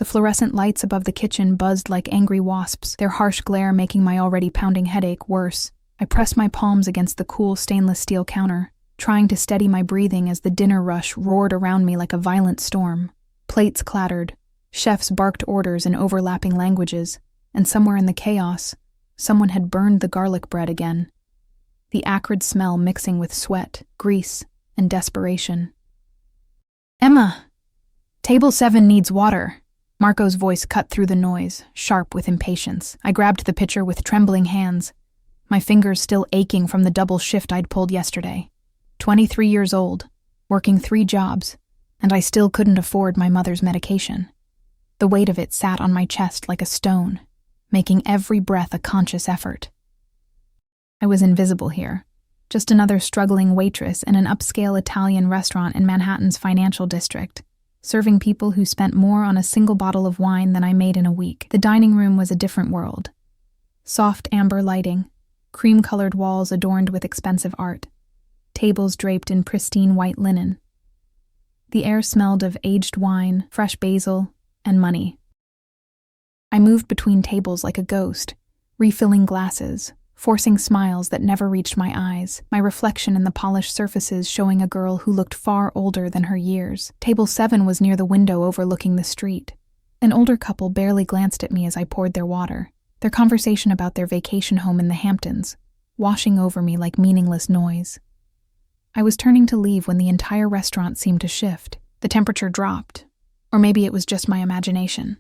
The fluorescent lights above the kitchen buzzed like angry wasps, their harsh glare making my already pounding headache worse. I pressed my palms against the cool stainless steel counter, trying to steady my breathing as the dinner rush roared around me like a violent storm. Plates clattered, chefs barked orders in overlapping languages, and somewhere in the chaos, someone had burned the garlic bread again. The acrid smell mixing with sweat, grease, and desperation. "Emma! Table 7 needs water." Marco's voice cut through the noise, sharp with impatience. I grabbed the pitcher with trembling hands, my fingers still aching from the double shift I'd pulled yesterday. 23 years old, working 3 jobs, and I still couldn't afford my mother's medication. The weight of it sat on my chest like a stone, making every breath a conscious effort. I was invisible here, just another struggling waitress in an upscale Italian restaurant in Manhattan's financial district, serving people who spent more on a single bottle of wine than I made in a week. The dining room was a different world. Soft amber lighting, cream-colored walls adorned with expensive art, tables draped in pristine white linen. The air smelled of aged wine, fresh basil, and money. I moved between tables like a ghost, refilling glasses, forcing smiles that never reached my eyes, my reflection in the polished surfaces showing a girl who looked far older than her years. Table 7 was near the window overlooking the street. An older couple barely glanced at me as I poured their water, their conversation about their vacation home in the Hamptons, washing over me like meaningless noise. I was turning to leave when the entire restaurant seemed to shift. The temperature dropped, or maybe it was just my imagination.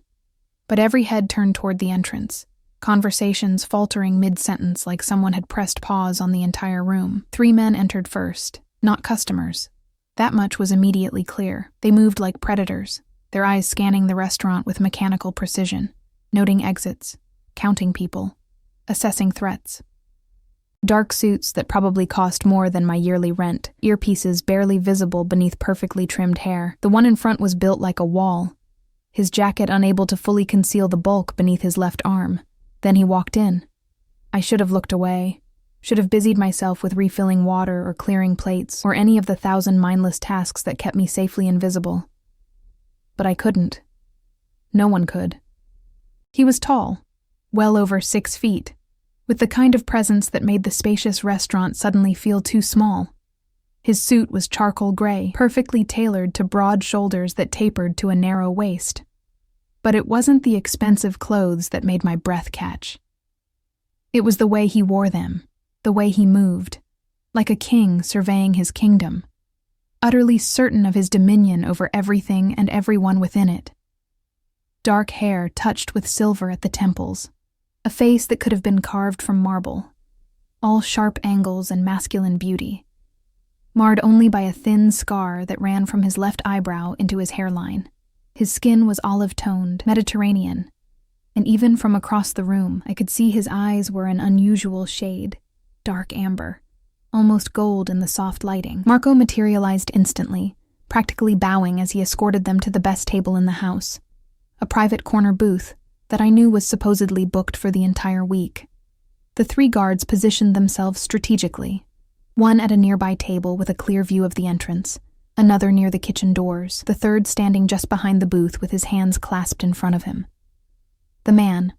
But every head turned toward the entrance, conversations faltering mid-sentence like someone had pressed pause on the entire room. 3 men entered first, not customers. That much was immediately clear. They moved like predators, their eyes scanning the restaurant with mechanical precision, noting exits, counting people, assessing threats. Dark suits that probably cost more than my yearly rent, earpieces barely visible beneath perfectly trimmed hair. The one in front was built like a wall, his jacket unable to fully conceal the bulk beneath his left arm. Then he walked in. I should have looked away, should have busied myself with refilling water or clearing plates or any of the 1,000 mindless tasks that kept me safely invisible. But I couldn't. No one could. He was tall, well over 6 feet, with the kind of presence that made the spacious restaurant suddenly feel too small. His suit was charcoal gray, perfectly tailored to broad shoulders that tapered to a narrow waist. But it wasn't the expensive clothes that made my breath catch. It was the way he wore them, the way he moved, like a king surveying his kingdom, utterly certain of his dominion over everything and everyone within it. Dark hair touched with silver at the temples, a face that could have been carved from marble, all sharp angles and masculine beauty, marred only by a thin scar that ran from his left eyebrow into his hairline. His skin was olive-toned, Mediterranean, and even from across the room, I could see his eyes were an unusual shade, dark amber, almost gold in the soft lighting. Marco materialized instantly, practically bowing as he escorted them to the best table in the house, a private corner booth that I knew was supposedly booked for the entire week. The 3 guards positioned themselves strategically, one at a nearby table with a clear view of the entrance, another near the kitchen doors, the third standing just behind the booth with his hands clasped in front of him. The man,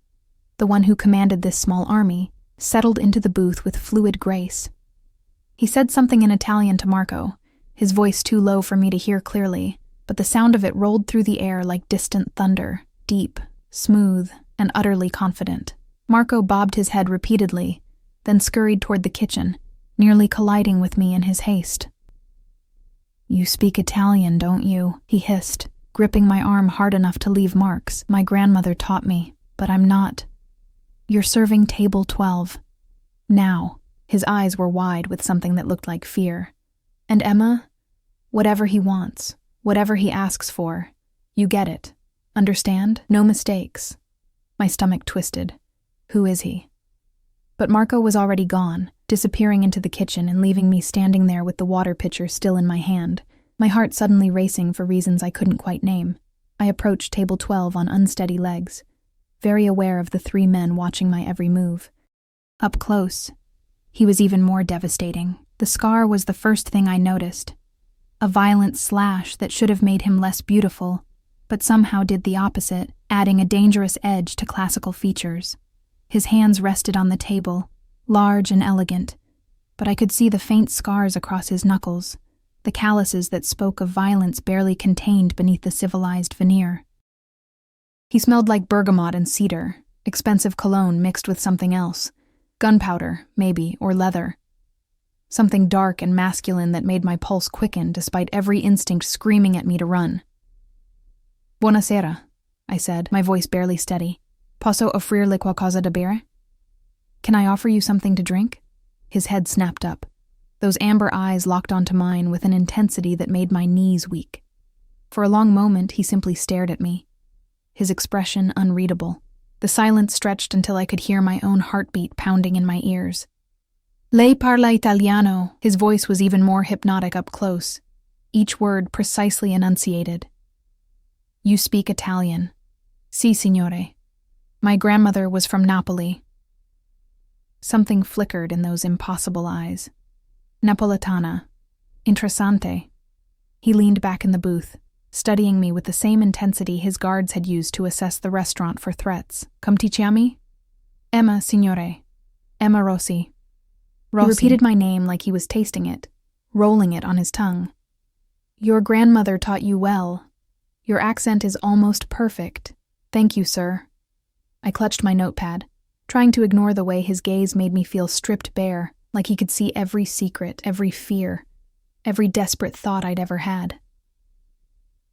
the one who commanded this small army, settled into the booth with fluid grace. He said something in Italian to Marco, his voice too low for me to hear clearly, but the sound of it rolled through the air like distant thunder, deep, smooth, and utterly confident. Marco bobbed his head repeatedly, then scurried toward the kitchen, nearly colliding with me in his haste. "You speak Italian, don't you?" he hissed, gripping my arm hard enough to leave marks. "My grandmother taught me, but I'm not. You're serving table 12. Now." His eyes were wide with something that looked like fear. "And Emma, whatever he wants, whatever he asks for, you get it. Understand? No mistakes." My stomach twisted. Who is he? But Marco was already gone, disappearing into the kitchen and leaving me standing there with the water pitcher still in my hand, my heart suddenly racing for reasons I couldn't quite name. I approached table 12 on unsteady legs, very aware of the 3 men watching my every move. Up close, he was even more devastating. The scar was the first thing I noticed. A violent slash that should have made him less beautiful, but somehow did the opposite, adding a dangerous edge to classical features. His hands rested on the table, large and elegant, but I could see the faint scars across his knuckles, the calluses that spoke of violence barely contained beneath the civilized veneer. He smelled like bergamot and cedar, expensive cologne mixed with something else, gunpowder, maybe, or leather. Something dark and masculine that made my pulse quicken despite every instinct screaming at me to run. "Buonasera," I said, my voice barely steady. "Posso offrirle qualcosa da bere?" "Can I offer you something to drink?" His head snapped up. Those amber eyes locked onto mine with an intensity that made my knees weak. For a long moment, he simply stared at me, his expression unreadable. The silence stretched until I could hear my own heartbeat pounding in my ears. "Lei parla italiano." His voice was even more hypnotic up close, each word precisely enunciated. "You speak Italian." "Sì, signore. My grandmother was from Napoli." Something flickered in those impossible eyes. "Napoletana. Interessante." He leaned back in the booth, studying me with the same intensity his guards had used to assess the restaurant for threats. "Come ti chiami?" "Emma, signore. Emma Rossi." He repeated my name like he was tasting it, rolling it on his tongue. "Your grandmother taught you well. Your accent is almost perfect. Thank you, sir." I clutched my notepad, trying to ignore the way his gaze made me feel stripped bare, like he could see every secret, every fear, every desperate thought I'd ever had.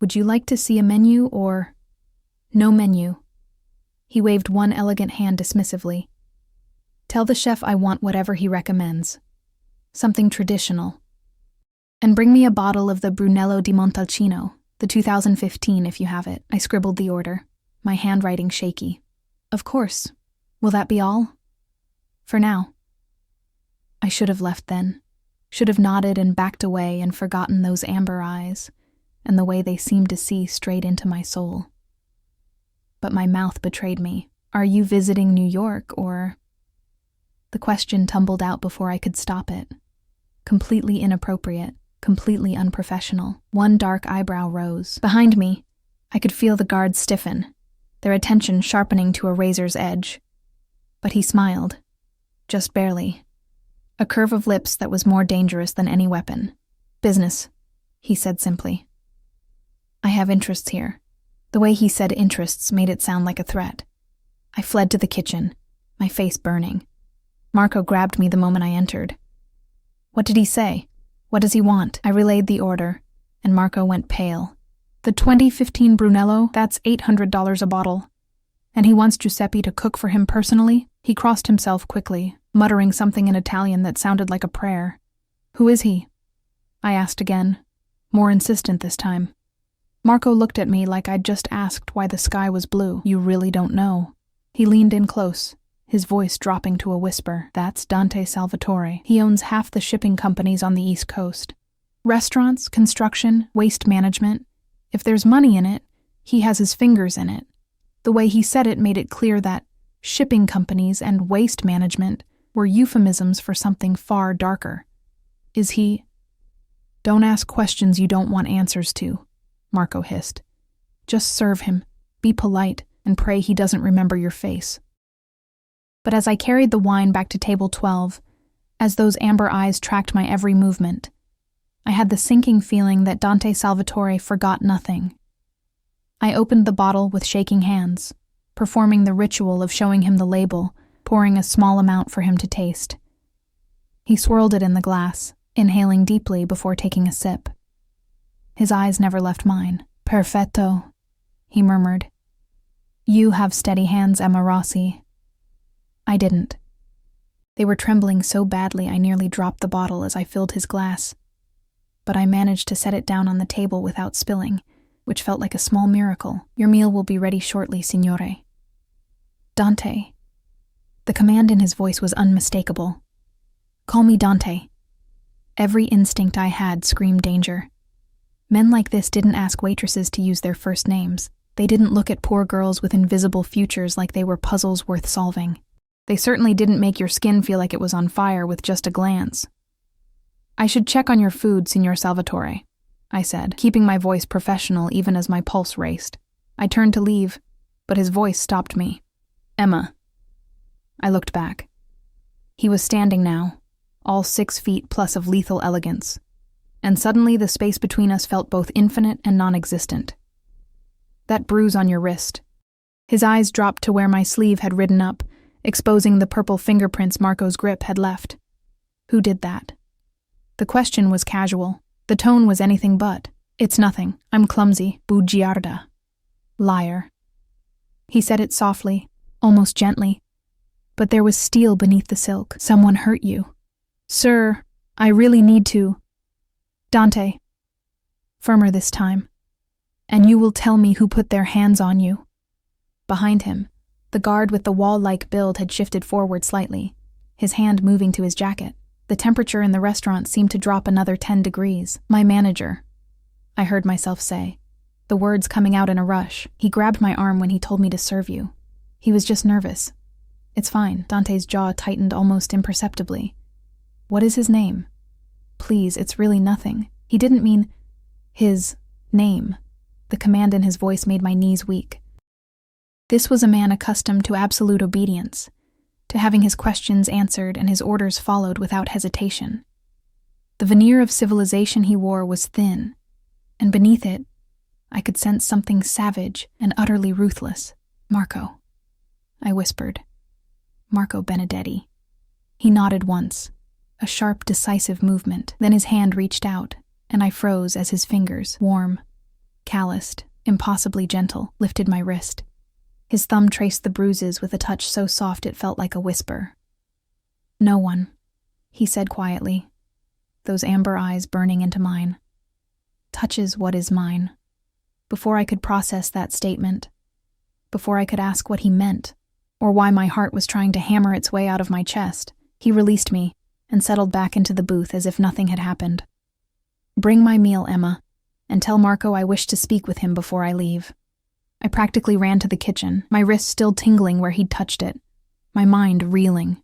"Would you like to see a menu or—" "No menu." He waved one elegant hand dismissively. "Tell the chef I want whatever he recommends. Something traditional. And bring me a bottle of the Brunello di Montalcino, the 2015 if you have it." I scribbled the order, my handwriting shaky. "Of course. Will that be all?" "For now." I should have left then. Should have nodded and backed away and forgotten those amber eyes, and the way they seemed to see straight into my soul. But my mouth betrayed me. "Are you visiting New York, or—" The question tumbled out before I could stop it. Completely inappropriate, completely unprofessional. One dark eyebrow rose. Behind me, I could feel the guards stiffen, their attention sharpening to a razor's edge. But he smiled. Just barely. A curve of lips that was more dangerous than any weapon. "Business," he said simply. "I have interests here." The way he said interests made it sound like a threat. I fled to the kitchen, my face burning. Marco grabbed me the moment I entered. "What did he say? What does he want?" I relayed the order, and Marco went pale. "The 2015 Brunello, that's $800 a bottle. And he wants Giuseppe to cook for him personally?" He crossed himself quickly, muttering something in Italian that sounded like a prayer. "Who is he?" I asked again, more insistent this time. Marco looked at me like I'd just asked why the sky was blue. "You really don't know." He leaned in close, his voice dropping to a whisper. "That's Dante Salvatore. He owns half the shipping companies on the East Coast. Restaurants, construction, waste management. If there's money in it, he has his fingers in it." The way he said it made it clear that shipping companies and waste management were euphemisms for something far darker. "Is he—" "Don't ask questions you don't want answers to," Marco hissed. "Just serve him, be polite, and pray he doesn't remember your face." But as I carried the wine back to table 12, as those amber eyes tracked my every movement, I had the sinking feeling that Dante Salvatore forgot nothing. I opened the bottle with shaking hands, performing the ritual of showing him the label, pouring a small amount for him to taste. He swirled it in the glass, inhaling deeply before taking a sip. His eyes never left mine. "Perfetto," he murmured. "You have steady hands, Emma Rossi." I didn't. They were trembling so badly I nearly dropped the bottle as I filled his glass. But I managed to set it down on the table without spilling, which felt like a small miracle. "Your meal will be ready shortly, signore." "Dante." The command in his voice was unmistakable. "Call me Dante." Every instinct I had screamed danger. Men like this didn't ask waitresses to use their first names. They didn't look at poor girls with invisible futures like they were puzzles worth solving. They certainly didn't make your skin feel like it was on fire with just a glance. "I should check on your food, Signor Salvatore," I said, keeping my voice professional even as my pulse raced. I turned to leave, but his voice stopped me. "Emma." I looked back. He was standing now, all 6 feet plus of lethal elegance, and suddenly the space between us felt both infinite and non-existent. "That bruise on your wrist." His eyes dropped to where my sleeve had ridden up, exposing the purple fingerprints Marco's grip had left. Who did that? The question was casual. The tone was anything but. "It's nothing. I'm clumsy. Bugiarda." Liar. He said it softly, almost gently. But there was steel beneath the silk. "Someone hurt you." "Sir, I really need to." "Dante." Firmer this time. "And you will tell me who put their hands on you." Behind him, the guard with the wall-like build had shifted forward slightly, his hand moving to his jacket. The temperature in the restaurant seemed to drop another 10 degrees. "My manager," I heard myself say, the words coming out in a rush. "He grabbed my arm when he told me to serve you. He was just nervous." "It's fine." Dante's jaw tightened almost imperceptibly. "What is his name?" "Please, it's really nothing." He didn't mean his name. The command in his voice made my knees weak. This was a man accustomed to absolute obedience, to having his questions answered and his orders followed without hesitation. The veneer of civilization he wore was thin, and beneath it, I could sense something savage and utterly ruthless. "Marco," I whispered. "Marco Benedetti." He nodded once, a sharp, decisive movement. Then his hand reached out, and I froze as his fingers, warm, calloused, impossibly gentle, lifted my wrist. His thumb traced the bruises with a touch so soft it felt like a whisper. "No one," he said quietly, those amber eyes burning into mine, "touches what is mine." Before I could process that statement, before I could ask what he meant, or why my heart was trying to hammer its way out of my chest, he released me and settled back into the booth as if nothing had happened. "Bring my meal, Emma, and tell Marco I wish to speak with him before I leave." I practically ran to the kitchen, my wrist still tingling where he'd touched it, my mind reeling.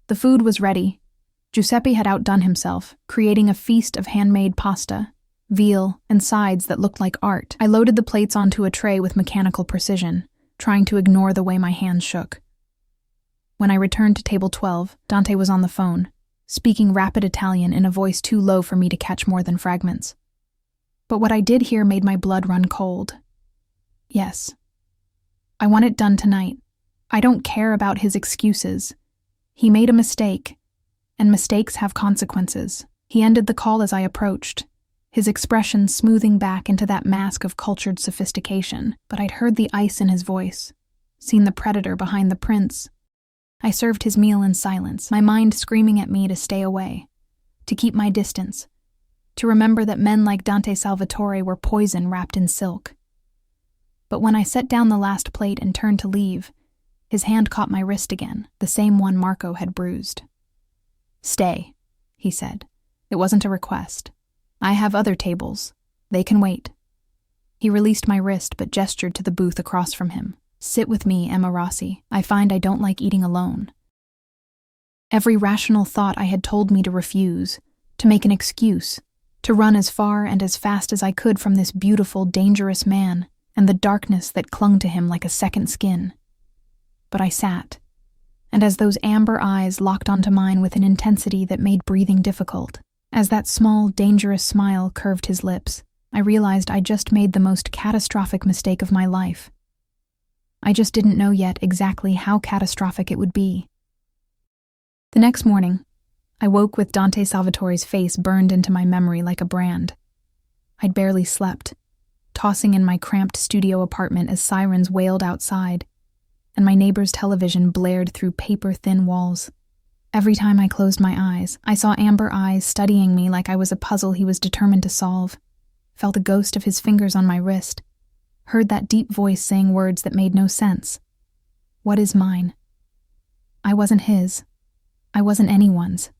The food was ready. Giuseppe had outdone himself, creating a feast of handmade pasta, veal, and sides that looked like art. I loaded the plates onto a tray with mechanical precision, trying to ignore the way my hands shook. When I returned to table 12, Dante was on the phone, speaking rapid Italian in a voice too low for me to catch more than fragments. But what I did hear made my blood run cold. "Yes. I want it done tonight. I don't care about his excuses. He made a mistake, and mistakes have consequences." He ended the call as I approached, his expression smoothing back into that mask of cultured sophistication, but I'd heard the ice in his voice, seen the predator behind the prince. I served his meal in silence, my mind screaming at me to stay away, to keep my distance, to remember that men like Dante Salvatore were poison wrapped in silk. But when I set down the last plate and turned to leave, his hand caught my wrist again, the same one Marco had bruised. "Stay," he said. "It wasn't a request. I have other tables. They can wait." He released my wrist but gestured to the booth across from him. "Sit with me, Emma Rossi. I find I don't like eating alone." Every rational thought I had told me to refuse, to make an excuse, to run as far and as fast as I could from this beautiful, dangerous man and the darkness that clung to him like a second skin. But I sat, and as those amber eyes locked onto mine with an intensity that made breathing difficult, as that small, dangerous smile curved his lips, I realized I just made the most catastrophic mistake of my life. I just didn't know yet exactly how catastrophic it would be. The next morning, I woke with Dante Salvatore's face burned into my memory like a brand. I'd barely slept, tossing in my cramped studio apartment as sirens wailed outside, and my neighbor's television blared through paper-thin walls. Every time I closed my eyes, I saw amber eyes studying me like I was a puzzle he was determined to solve, felt a ghost of his fingers on my wrist, heard that deep voice saying words that made no sense. What is mine? I wasn't his. I wasn't anyone's.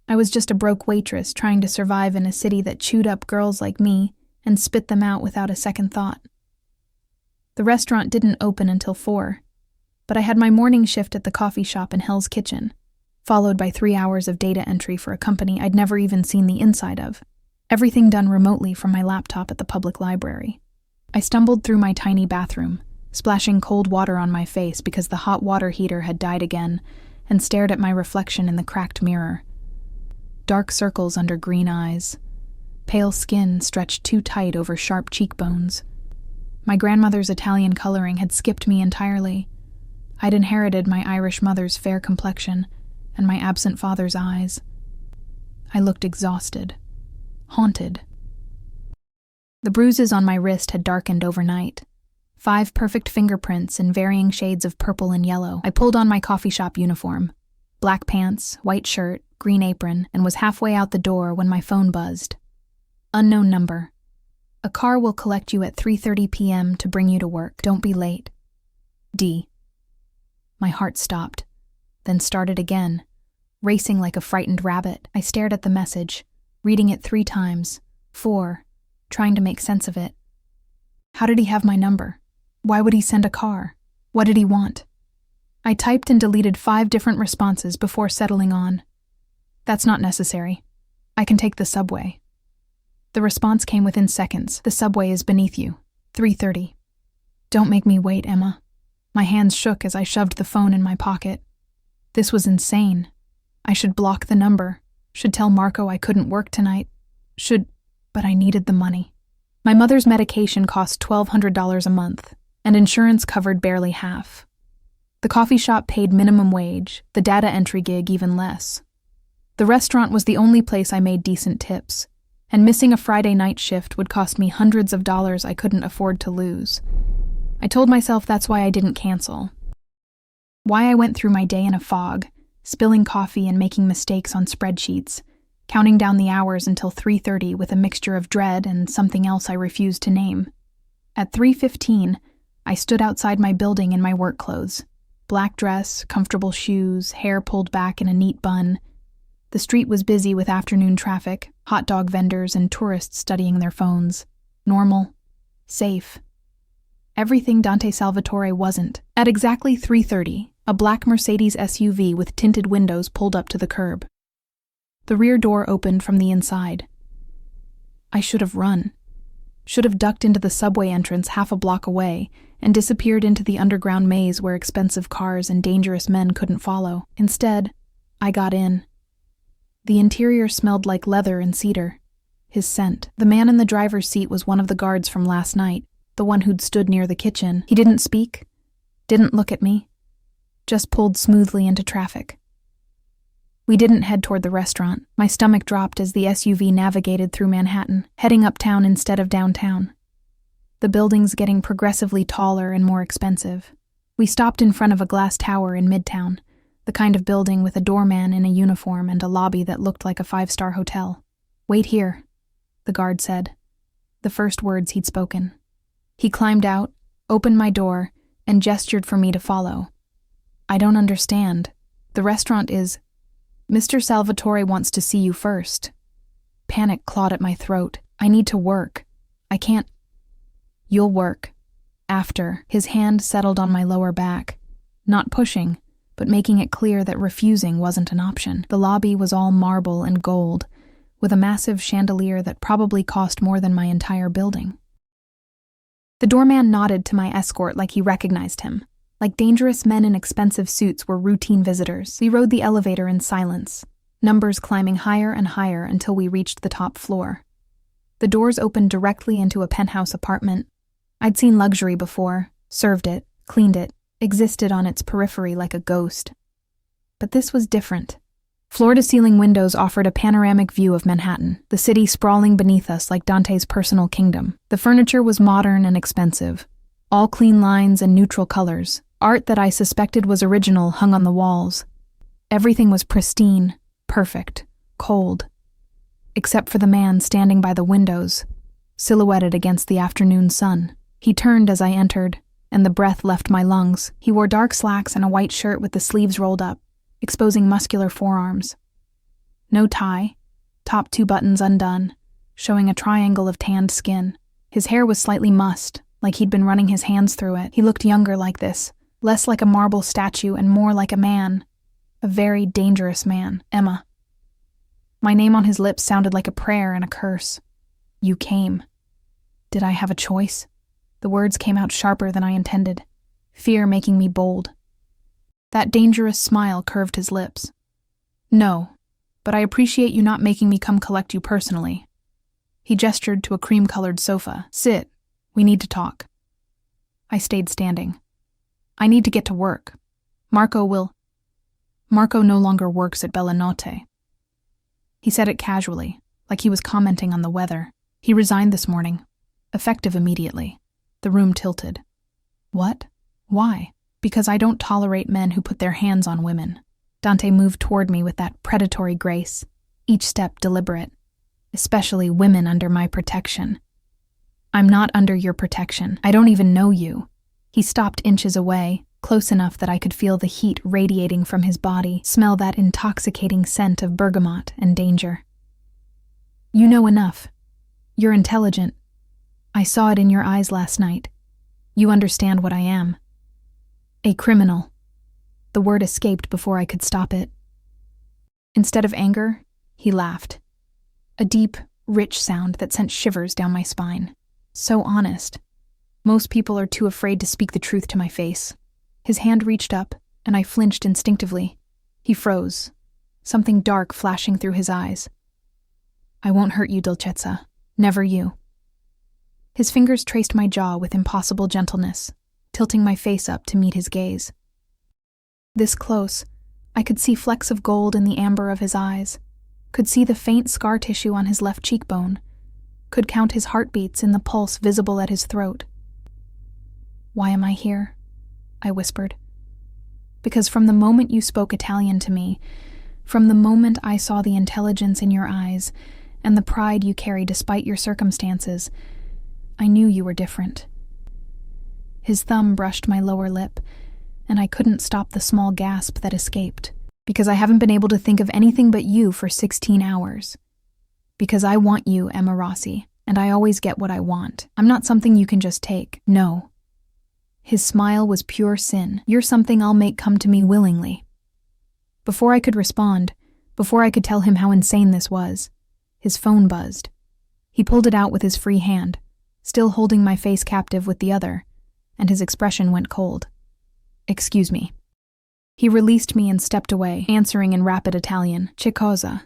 I was just a broke waitress trying to survive in a city that chewed up girls like me and spit them out without a second thought. The restaurant didn't open until 4, but I had my morning shift at the coffee shop in Hell's Kitchen, followed by 3 hours of data entry for a company I'd never even seen the inside of, everything done remotely from my laptop at the public library. I stumbled through my tiny bathroom, splashing cold water on my face because the hot water heater had died again, and stared at my reflection in the cracked mirror. Dark circles under green eyes. Pale skin stretched too tight over sharp cheekbones. My grandmother's Italian coloring had skipped me entirely. I'd inherited my Irish mother's fair complexion and my absent father's eyes. I looked exhausted, haunted. The bruises on my wrist had darkened overnight. 5 perfect fingerprints in varying shades of purple and yellow. I pulled on my coffee shop uniform. Black pants, white shirt, green apron, and was halfway out the door when my phone buzzed. Unknown number. A car will collect you at 3:30 p.m. to bring you to work. Don't be late. D. My heart stopped, then started again. Racing like a frightened rabbit, I stared at the message, reading it 3 times, 4, trying to make sense of it. How did he have my number? Why would he send a car? What did he want? I typed and deleted 5 different responses before settling on. That's not necessary. I can take the subway. The response came within seconds. The subway is beneath you. 3:30. Don't make me wait, Emma. My hands shook as I shoved the phone in my pocket. This was insane. I should block the number. Should tell Marco I couldn't work tonight. But I needed the money. My mother's medication cost $1,200 a month, and insurance covered barely half. The coffee shop paid minimum wage, the data entry gig even less. The restaurant was the only place I made decent tips, and missing a Friday night shift would cost me hundreds of dollars I couldn't afford to lose. I told myself that's why I didn't cancel. Why I went through my day in a fog, spilling coffee and making mistakes on spreadsheets, counting down the hours until 3:30 with a mixture of dread and something else I refused to name. At 3:15, I stood outside my building in my work clothes. Black dress, comfortable shoes, hair pulled back in a neat bun. The street was busy with afternoon traffic, hot dog vendors and tourists studying their phones. Normal. Safe. Everything Dante Salvatore wasn't. At exactly 3:30, a black Mercedes SUV with tinted windows pulled up to the curb. The rear door opened from the inside. I should have run. Should have ducked into the subway entrance half a block away and disappeared into the underground maze where expensive cars and dangerous men couldn't follow. Instead, I got in. The interior smelled like leather and cedar. His scent. The man in the driver's seat was one of the guards from last night, the one who'd stood near the kitchen. He didn't speak, didn't look at me, just pulled smoothly into traffic. We didn't head toward the restaurant. My stomach dropped as the SUV navigated through Manhattan, heading uptown instead of downtown. The buildings getting progressively taller and more expensive. We stopped in front of a glass tower in Midtown, the kind of building with a doorman in a uniform and a lobby that looked like a 5-star hotel. "Wait here," the guard said, the first words he'd spoken. He climbed out, opened my door, and gestured for me to follow. "I don't understand. The restaurant is... Mr. Salvatore wants to see you first." Panic clawed at my throat. "I need to work. I can't..." "You'll work. After." His hand settled on my lower back, not pushing, but making it clear that refusing wasn't an option. The lobby was all marble and gold, with a massive chandelier that probably cost more than my entire building. The doorman nodded to my escort like he recognized him. Like dangerous men in expensive suits were routine visitors. We rode the elevator in silence, numbers climbing higher and higher until we reached the top floor. The doors opened directly into a penthouse apartment. I'd seen luxury before, served it, cleaned it, existed on its periphery like a ghost. But this was different. Floor-to-ceiling windows offered a panoramic view of Manhattan, the city sprawling beneath us like Dante's personal kingdom. The furniture was modern and expensive, all clean lines and neutral colors. Art that I suspected was original hung on the walls. Everything was pristine, perfect, cold. Except for the man standing by the windows, silhouetted against the afternoon sun. He turned as I entered, and the breath left my lungs. He wore dark slacks and a white shirt with the sleeves rolled up, exposing muscular forearms. No tie, top 2 buttons undone, showing a triangle of tanned skin. His hair was slightly mussed, like he'd been running his hands through it. He looked younger like this, less like a marble statue and more like a man. A very dangerous man. Emma. My name on his lips sounded like a prayer and a curse. You came. Did I have a choice? The words came out sharper than I intended, fear making me bold. That dangerous smile curved his lips. No, but I appreciate you not making me come collect you personally. He gestured to a cream-colored sofa. Sit. We need to talk. I stayed standing. I need to get to work. Marco no longer works at Bellanotte. He said it casually, like he was commenting on the weather. He resigned this morning. Effective immediately. The room tilted. What? Why? Because I don't tolerate men who put their hands on women. Dante moved toward me with that predatory grace, each step deliberate, especially women under my protection. I'm not under your protection. I don't even know you. He stopped inches away, close enough that I could feel the heat radiating from his body, smell that intoxicating scent of bergamot and danger. You know enough. You're intelligent. I saw it in your eyes last night. You understand what I am. A criminal. The word escaped before I could stop it. Instead of anger, he laughed. A deep, rich sound that sent shivers down my spine. So honest. Most people are too afraid to speak the truth to my face. His hand reached up, and I flinched instinctively. He froze, something dark flashing through his eyes. I won't hurt you, Dolcezza. Never you. His fingers traced my jaw with impossible gentleness, tilting my face up to meet his gaze. This close, I could see flecks of gold in the amber of his eyes, could see the faint scar tissue on his left cheekbone, could count his heartbeats in the pulse visible at his throat. Why am I here? I whispered. Because from the moment you spoke Italian to me, from the moment I saw the intelligence in your eyes and the pride you carry despite your circumstances, I knew you were different. His thumb brushed my lower lip, and I couldn't stop the small gasp that escaped. Because I haven't been able to think of anything but you for 16 hours. Because I want you, Emma Rossi, and I always get what I want. I'm not something you can just take. No. His smile was pure sin. You're something I'll make come to me willingly. Before I could respond, before I could tell him how insane this was, his phone buzzed. He pulled it out with his free hand, still holding my face captive with the other, and his expression went cold. Excuse me. He released me and stepped away, answering in rapid Italian. Che cosa?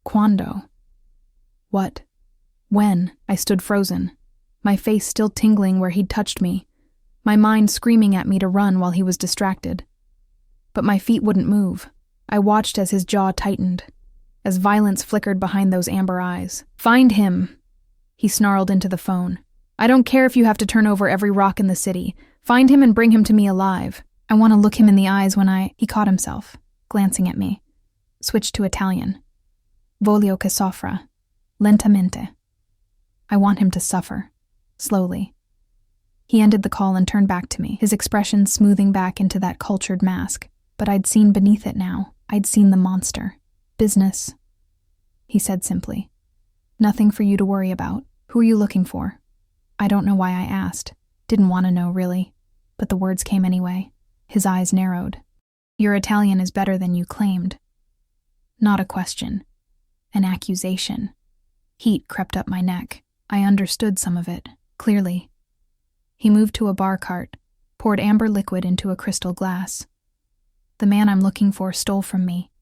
Quando? What? When? I stood frozen, my face still tingling where he'd touched me, my mind screaming at me to run while he was distracted. But my feet wouldn't move. I watched as his jaw tightened, as violence flickered behind those amber eyes. Find him, he snarled into the phone. I don't care if you have to turn over every rock in the city. Find him and bring him to me alive. I want to look him in the eyes when He caught himself, glancing at me. Switched to Italian. Voglio che soffra. Lentamente. I want him to suffer. Slowly. He ended the call and turned back to me, his expression smoothing back into that cultured mask. But I'd seen beneath it now. I'd seen the monster. Business. He said simply. Nothing for you to worry about. Who are you looking for? I don't know why I asked. Didn't want to know, really. But the words came anyway. His eyes narrowed. Your Italian is better than you claimed. Not a question. An accusation. Heat crept up my neck. I understood some of it, clearly. He moved to a bar cart, poured amber liquid into a crystal glass. The man I'm looking for stole from me.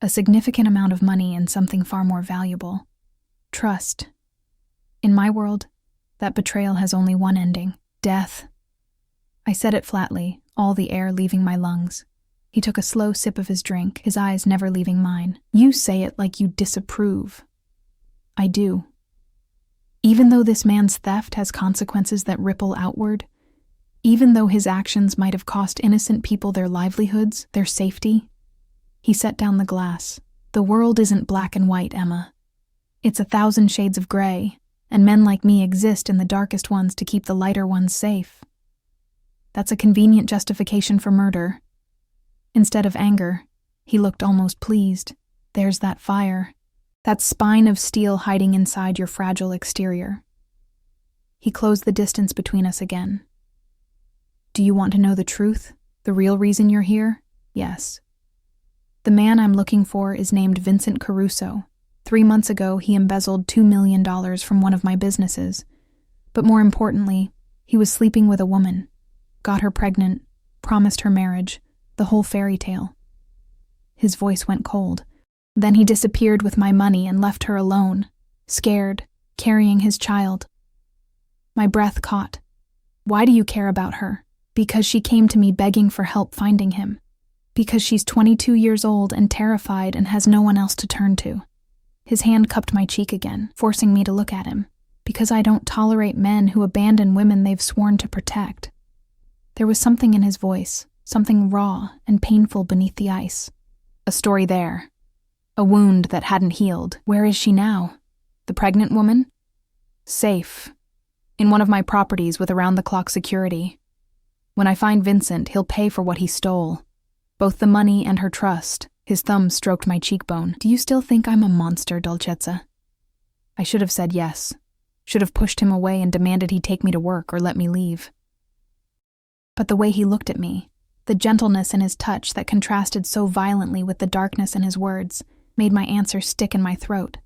A significant amount of money and something far more valuable. Trust. In my world, that betrayal has only one ending. Death. I said it flatly, all the air leaving my lungs. He took a slow sip of his drink, his eyes never leaving mine. You say it like you disapprove. I do. Even though this man's theft has consequences that ripple outward, even though his actions might have cost innocent people their livelihoods, their safety, he set down the glass. The world isn't black and white, Emma. It's 1,000 shades of gray, and men like me exist in the darkest ones to keep the lighter ones safe. That's a convenient justification for murder. Instead of anger, he looked almost pleased. There's that fire, that spine of steel hiding inside your fragile exterior. He closed the distance between us again. Do you want to know the truth? The real reason you're here? Yes. The man I'm looking for is named Vincent Caruso. 3 months ago, he embezzled $2 million from one of my businesses. But more importantly, He was sleeping with a woman, got her pregnant, promised her marriage, the whole fairy tale. His voice went cold. Then he disappeared with my money and left her alone, scared, carrying his child. My breath caught. Why do you care about her? Because she came to me begging for help finding him. Because she's 22 years old and terrified and has no one else to turn to. His hand cupped my cheek again, forcing me to look at him. Because I don't tolerate men who abandon women they've sworn to protect. There was something in his voice, something raw and painful beneath the ice. A story there. A wound that hadn't healed. Where is she now? The pregnant woman? Safe. In one of my properties with around-the-clock security. When I find Vincent, he'll pay for what he stole. Both the money and her trust. His thumb stroked my cheekbone. Do you still think I'm a monster, Dolcezza? I should have said yes. Should have pushed him away and demanded he take me to work or let me leave. But the way he looked at me, the gentleness in his touch that contrasted so violently with the darkness in his words, made my answer stick in my throat.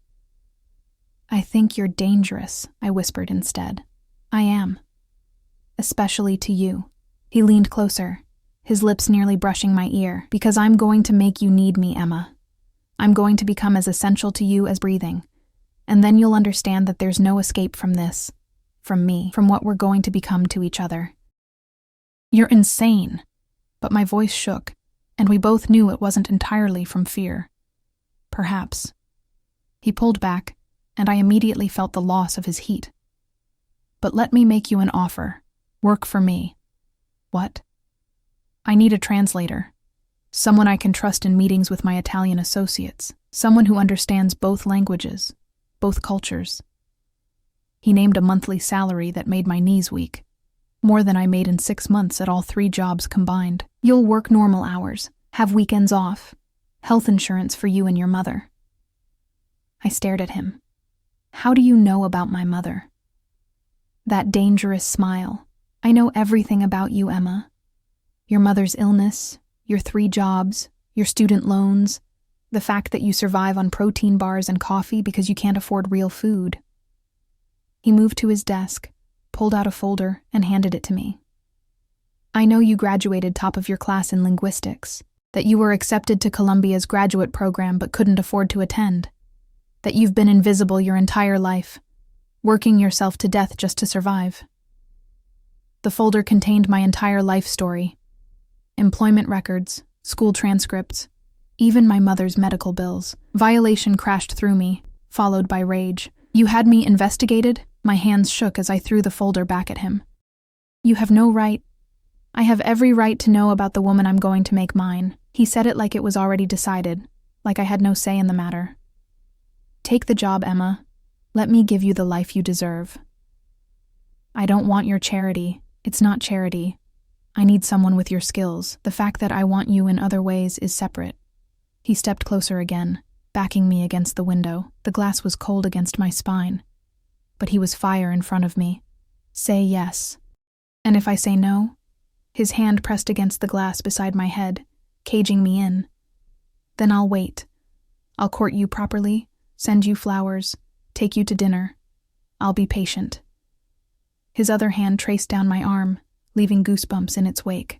I think you're dangerous, I whispered instead. I am. Especially to you. He leaned closer, his lips nearly brushing my ear. Because I'm going to make you need me, Emma. I'm going to become as essential to you as breathing. And then you'll understand that there's no escape from this, from me, from what we're going to become to each other. You're insane. But my voice shook, and we both knew it wasn't entirely from fear. Perhaps. He pulled back, and I immediately felt the loss of his heat. But let me make you an offer. Work for me. What? I need a translator. Someone I can trust in meetings with my Italian associates. Someone who understands both languages. Both cultures. He named a monthly salary that made my knees weak. More than I made in 6 months at all 3 jobs combined. You'll work normal hours, have weekends off, health insurance for you and your mother. I stared at him. How do you know about my mother? That dangerous smile. I know everything about you, Emma. Your mother's illness, your 3 jobs, your student loans, the fact that you survive on protein bars and coffee because you can't afford real food. He moved to his desk, pulled out a folder, and handed it to me. I know you graduated top of your class in linguistics, that you were accepted to Columbia's graduate program but couldn't afford to attend, that you've been invisible your entire life, working yourself to death just to survive. The folder contained my entire life story, employment records, school transcripts, even my mother's medical bills. Violation crashed through me, followed by rage. You had me investigated? My hands shook as I threw the folder back at him. You have no right. I have every right to know about the woman I'm going to make mine. He said it like it was already decided, like I had no say in the matter. Take the job, Emma. Let me give you the life you deserve. I don't want your charity. It's not charity. I need someone with your skills. The fact that I want you in other ways is separate. He stepped closer again, backing me against the window. The glass was cold against my spine. But he was fire in front of me. Say yes. And if I say no? His hand pressed against the glass beside my head, caging me in. Then I'll wait. I'll court you properly, send you flowers, take you to dinner. I'll be patient. His other hand traced down my arm, leaving goosebumps in its wake.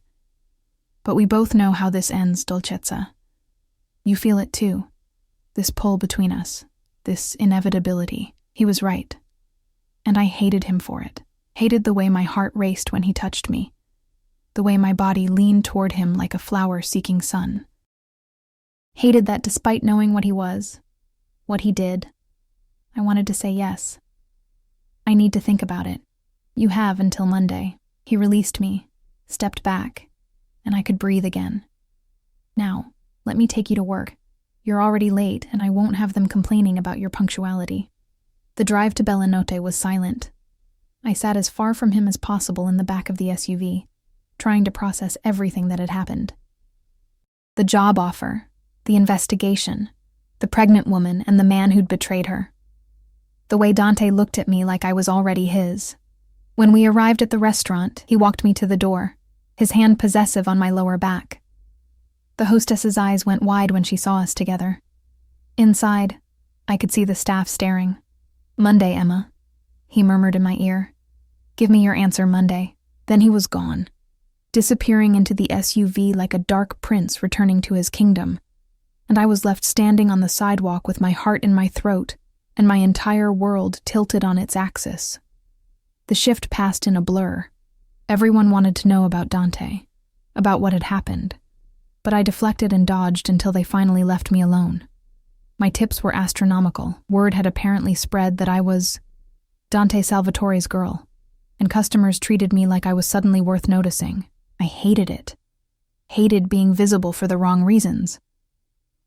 But we both know how this ends, Dolcezza. You feel it too. This pull between us, this inevitability. He was right. And I hated him for it. Hated the way my heart raced when he touched me. The way my body leaned toward him like a flower seeking sun. Hated that despite knowing what he was, what he did, I wanted to say yes. I need to think about it. You have until Monday. He released me, stepped back, and I could breathe again. Now, let me take you to work. You're already late, and I won't have them complaining about your punctuality. The drive to Bellinote was silent. I sat as far from him as possible in the back of the SUV, trying to process everything that had happened. The job offer, the investigation, the pregnant woman, and the man who'd betrayed her. The way Dante looked at me like I was already his. When we arrived at the restaurant, he walked me to the door, his hand possessive on my lower back. The hostess's eyes went wide when she saw us together. Inside, I could see the staff staring. Monday, Emma, he murmured in my ear. Give me your answer Monday. Then he was gone, disappearing into the SUV like a dark prince returning to his kingdom, and I was left standing on the sidewalk with my heart in my throat and my entire world tilted on its axis. The shift passed in a blur. Everyone wanted to know about Dante, about what had happened, but I deflected and dodged until they finally left me alone. My tips were astronomical. Word had apparently spread that I was Dante Salvatore's girl, and customers treated me like I was suddenly worth noticing. I hated it. Hated being visible for the wrong reasons.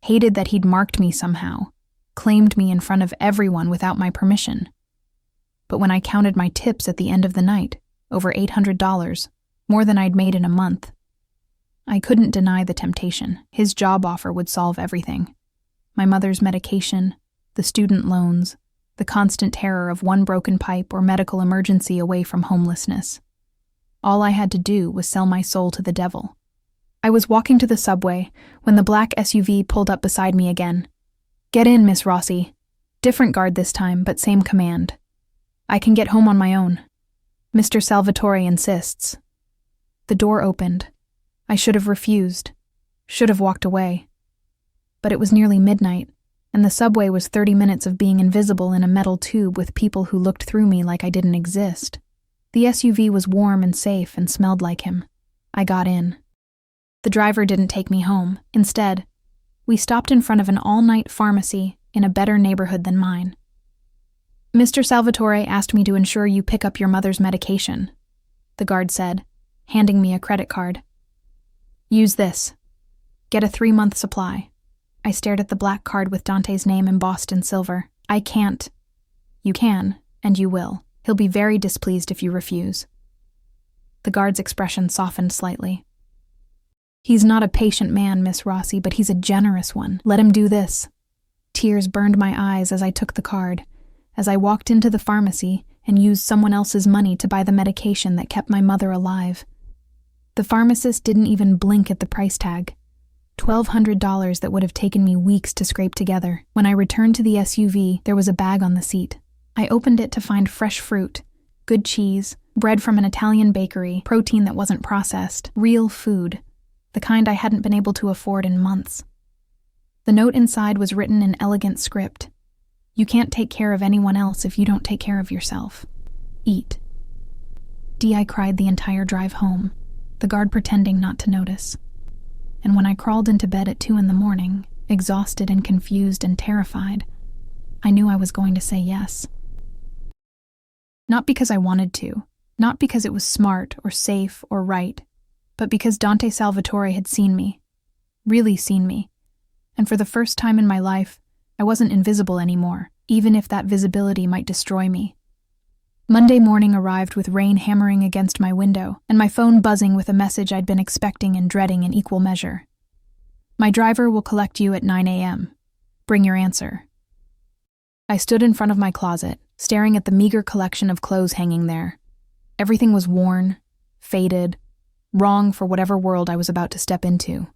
Hated that he'd marked me somehow, claimed me in front of everyone without my permission. But when I counted my tips at the end of the night, over $800, more than I'd made in a month, I couldn't deny the temptation. His job offer would solve everything. My mother's medication, the student loans, the constant terror of one broken pipe or medical emergency away from homelessness. All I had to do was sell my soul to the devil. I was walking to the subway when the black SUV pulled up beside me again. Get in, Miss Rossi. Different guard this time, but same command. I can get home on my own. Mr. Salvatore insists. The door opened. I should have refused. Should have walked away. But it was nearly midnight, and the subway was 30 minutes of being invisible in a metal tube with people who looked through me like I didn't exist. The SUV was warm and safe and smelled like him. I got in. The driver didn't take me home. Instead, we stopped in front of an all-night pharmacy in a better neighborhood than mine. Mr. Salvatore asked me to ensure you pick up your mother's medication, the guard said, handing me a credit card. Use this. Get a 3-month supply. I stared at the black card with Dante's name embossed in silver. I can't. You can, and you will. He'll be very displeased if you refuse. The guard's expression softened slightly. He's not a patient man, Miss Rossi, but he's a generous one. Let him do this. Tears burned my eyes as I took the card, as I walked into the pharmacy and used someone else's money to buy the medication that kept my mother alive. The pharmacist didn't even blink at the price tag. $1,200 that would have taken me weeks to scrape together. When I returned to the SUV, there was a bag on the seat. I opened it to find fresh fruit, good cheese, bread from an Italian bakery, protein that wasn't processed, real food, the kind I hadn't been able to afford in months. The note inside was written in elegant script. You can't take care of anyone else if you don't take care of yourself. Eat. I cried the entire drive home, the guard pretending not to notice. And when I crawled into bed at 2 a.m, exhausted and confused and terrified, I knew I was going to say yes. Not because I wanted to, not because it was smart or safe or right, but because Dante Salvatore had seen me, really seen me, and for the first time in my life, I wasn't invisible anymore, even if that visibility might destroy me. Monday morning arrived with rain hammering against my window and my phone buzzing with a message I'd been expecting and dreading in equal measure. My driver will collect you at 9 a.m. Bring your answer. I stood in front of my closet, staring at the meager collection of clothes hanging there. Everything was worn, faded, wrong for whatever world I was about to step into.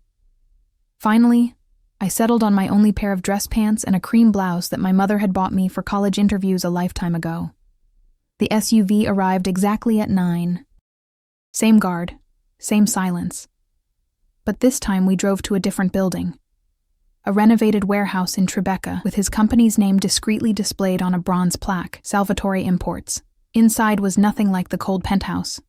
Finally, I settled on my only pair of dress pants and a cream blouse that my mother had bought me for college interviews a lifetime ago. The SUV arrived exactly at 9. Same guard, same silence. But this time we drove to a different building. A renovated warehouse in Tribeca with his company's name discreetly displayed on a bronze plaque, Salvatore Imports. Inside was nothing like the cold penthouse.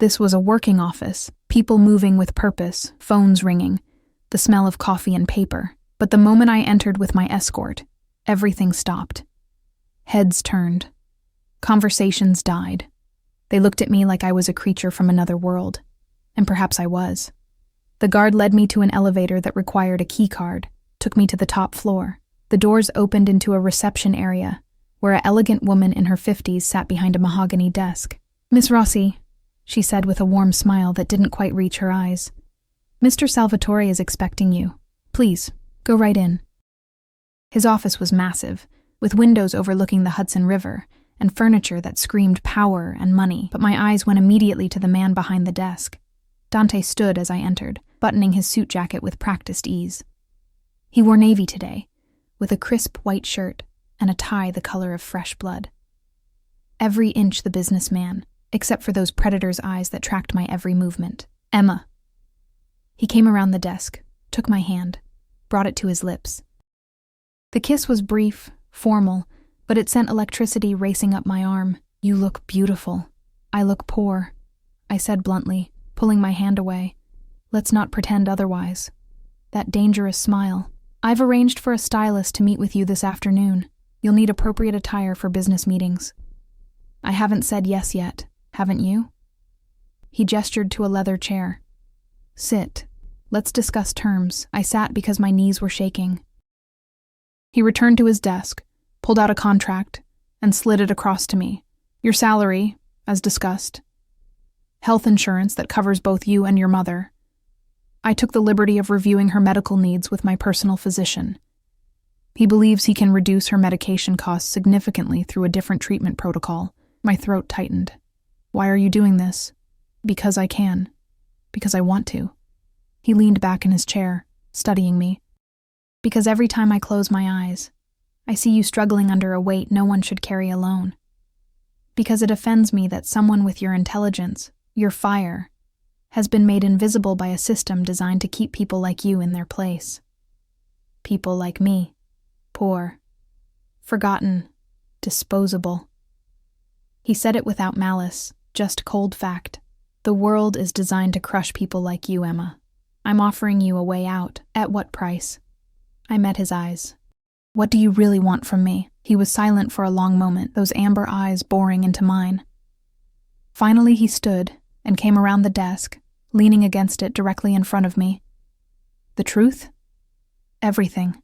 This was a working office, people moving with purpose, phones ringing, the smell of coffee and paper. But the moment I entered with my escort, everything stopped. Heads turned. Conversations died. They looked at me like I was a creature from another world, and perhaps I was. The guard led me to an elevator that required a key card, took me to the top floor. The doors opened into a reception area, where an elegant woman in her 50s sat behind a mahogany desk. Miss Rossi, she said with a warm smile that didn't quite reach her eyes. Mr. Salvatore is expecting you. Please, go right in. His office was massive, with windows overlooking the Hudson River, and furniture that screamed power and money, but my eyes went immediately to the man behind the desk. Dante stood as I entered, buttoning his suit jacket with practiced ease. He wore navy today, with a crisp white shirt and a tie the color of fresh blood. Every inch the businessman, except for those predator's eyes that tracked my every movement. Emma. He came around the desk, took my hand, brought it to his lips. The kiss was brief, formal, but it sent electricity racing up my arm. You look beautiful. I look poor, I said bluntly, pulling my hand away. Let's not pretend otherwise. That dangerous smile. I've arranged for a stylist to meet with you this afternoon. You'll need appropriate attire for business meetings. I haven't said yes yet, haven't you? He gestured to a leather chair. Sit. Let's discuss terms. I sat because my knees were shaking. He returned to his desk, pulled out a contract, and slid it across to me. Your salary, as discussed. Health insurance that covers both you and your mother. I took the liberty of reviewing her medical needs with my personal physician. He believes he can reduce her medication costs significantly through a different treatment protocol. My throat tightened. Why are you doing this? Because I can. Because I want to. He leaned back in his chair, studying me. Because every time I close my eyes, I see you struggling under a weight no one should carry alone. Because it offends me that someone with your intelligence, your fire, has been made invisible by a system designed to keep people like you in their place. People like me. Poor. Forgotten. Disposable. He said it without malice, just cold fact. The world is designed to crush people like you, Emma. I'm offering you a way out. At what price? I met his eyes. What do you really want from me? He was silent for a long moment, those amber eyes boring into mine. Finally he stood and came around the desk, leaning against it directly in front of me. The truth? Everything.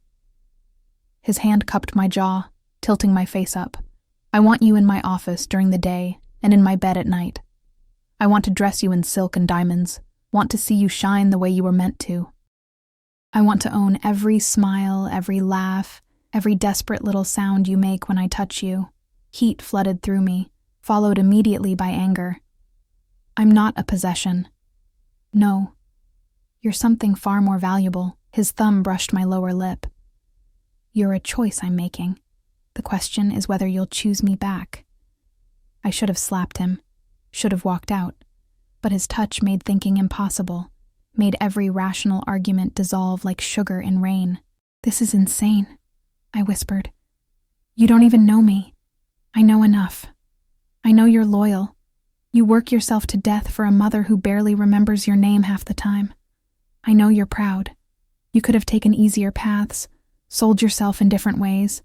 His hand cupped my jaw, tilting my face up. I want you in my office during the day and in my bed at night. I want to dress you in silk and diamonds, want to see you shine the way you were meant to. I want to own every smile, every laugh, every desperate little sound you make when I touch you. Heat flooded through me, followed immediately by anger. I'm not a possession. No. You're something far more valuable. His thumb brushed my lower lip. You're a choice I'm making. The question is whether you'll choose me back. I should have slapped him, should have walked out, but his touch made thinking impossible, made every rational argument dissolve like sugar in rain. This is insane, I whispered. You don't even know me. I know enough. I know you're loyal. You work yourself to death for a mother who barely remembers your name half the time. I know you're proud. You could have taken easier paths, sold yourself in different ways,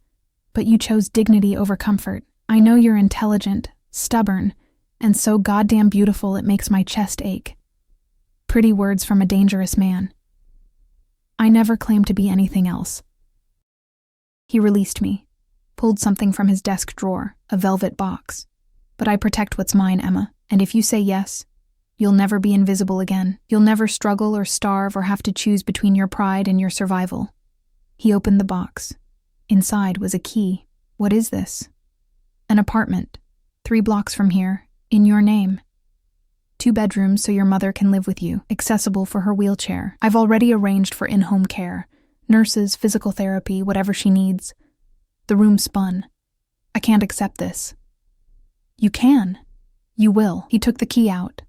but you chose dignity over comfort. I know you're intelligent, stubborn, and so goddamn beautiful it makes my chest ache. Pretty words from a dangerous man. I never claimed to be anything else. He released me, pulled something from his desk drawer, a velvet box. But I protect what's mine, Emma, and if you say yes, you'll never be invisible again. You'll never struggle or starve or have to choose between your pride and your survival. He opened the box. Inside was a key. What is this? An apartment, 3 blocks from here, in your name. 2 bedrooms so your mother can live with you, accessible for her wheelchair. I've already arranged for in-home care, nurses, physical therapy, whatever she needs. The room spun. I can't accept this. You can. You will. He took the key out,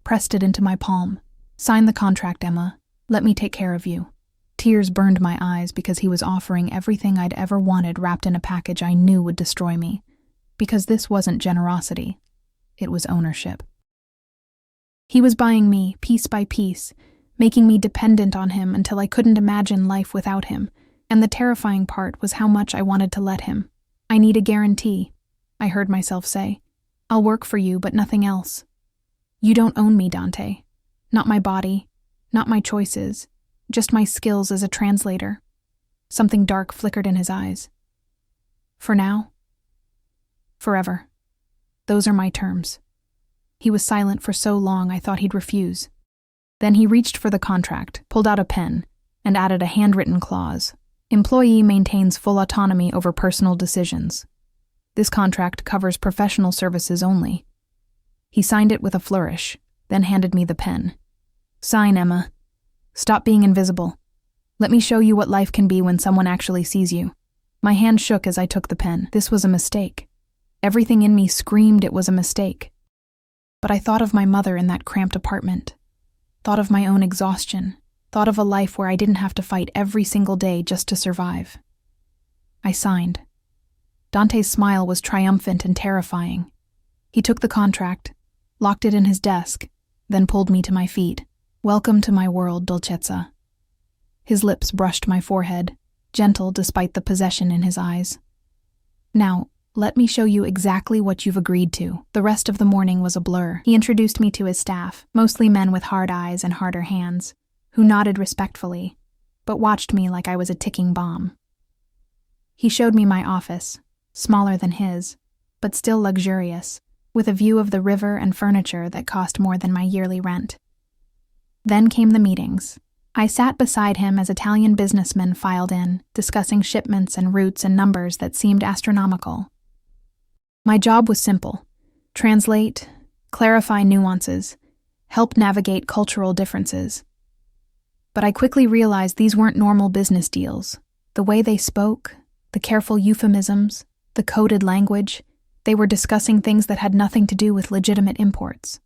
pressed it into my palm. Sign the contract, Emma. Let me take care of you. Tears burned my eyes because he was offering everything I'd ever wanted wrapped in a package I knew would destroy me. Because this wasn't generosity. It was ownership. He was buying me, piece by piece, making me dependent on him until I couldn't imagine life without him, and the terrifying part was how much I wanted to let him. I need a guarantee, I heard myself say. I'll work for you, but nothing else. You don't own me, Dante. Not my body, not my choices, just my skills as a translator. Something dark flickered in his eyes. For now? Forever. Those are my terms. He was silent for so long I thought he'd refuse. Then he reached for the contract, pulled out a pen, and added a handwritten clause. Employee maintains full autonomy over personal decisions. This contract covers professional services only. He signed it with a flourish, then handed me the pen. Sign, Emma. Stop being invisible. Let me show you what life can be when someone actually sees you. My hand shook as I took the pen. This was a mistake. Everything in me screamed it was a mistake. But I thought of my mother in that cramped apartment, thought of my own exhaustion, thought of a life where I didn't have to fight every single day just to survive. I signed. Dante's smile was triumphant and terrifying. He took the contract, locked it in his desk, then pulled me to my feet. "Welcome to my world, Dolcezza." His lips brushed my forehead, gentle despite the possession in his eyes. "Now, let me show you exactly what you've agreed to." The rest of the morning was a blur. He introduced me to his staff, mostly men with hard eyes and harder hands, who nodded respectfully, but watched me like I was a ticking bomb. He showed me my office, smaller than his, but still luxurious, with a view of the river and furniture that cost more than my yearly rent. Then came the meetings. I sat beside him as Italian businessmen filed in, discussing shipments and routes and numbers that seemed astronomical. My job was simple: translate, clarify nuances, help navigate cultural differences. But I quickly realized these weren't normal business deals. The way they spoke, the careful euphemisms, the coded language, they were discussing things that had nothing to do with legitimate imports.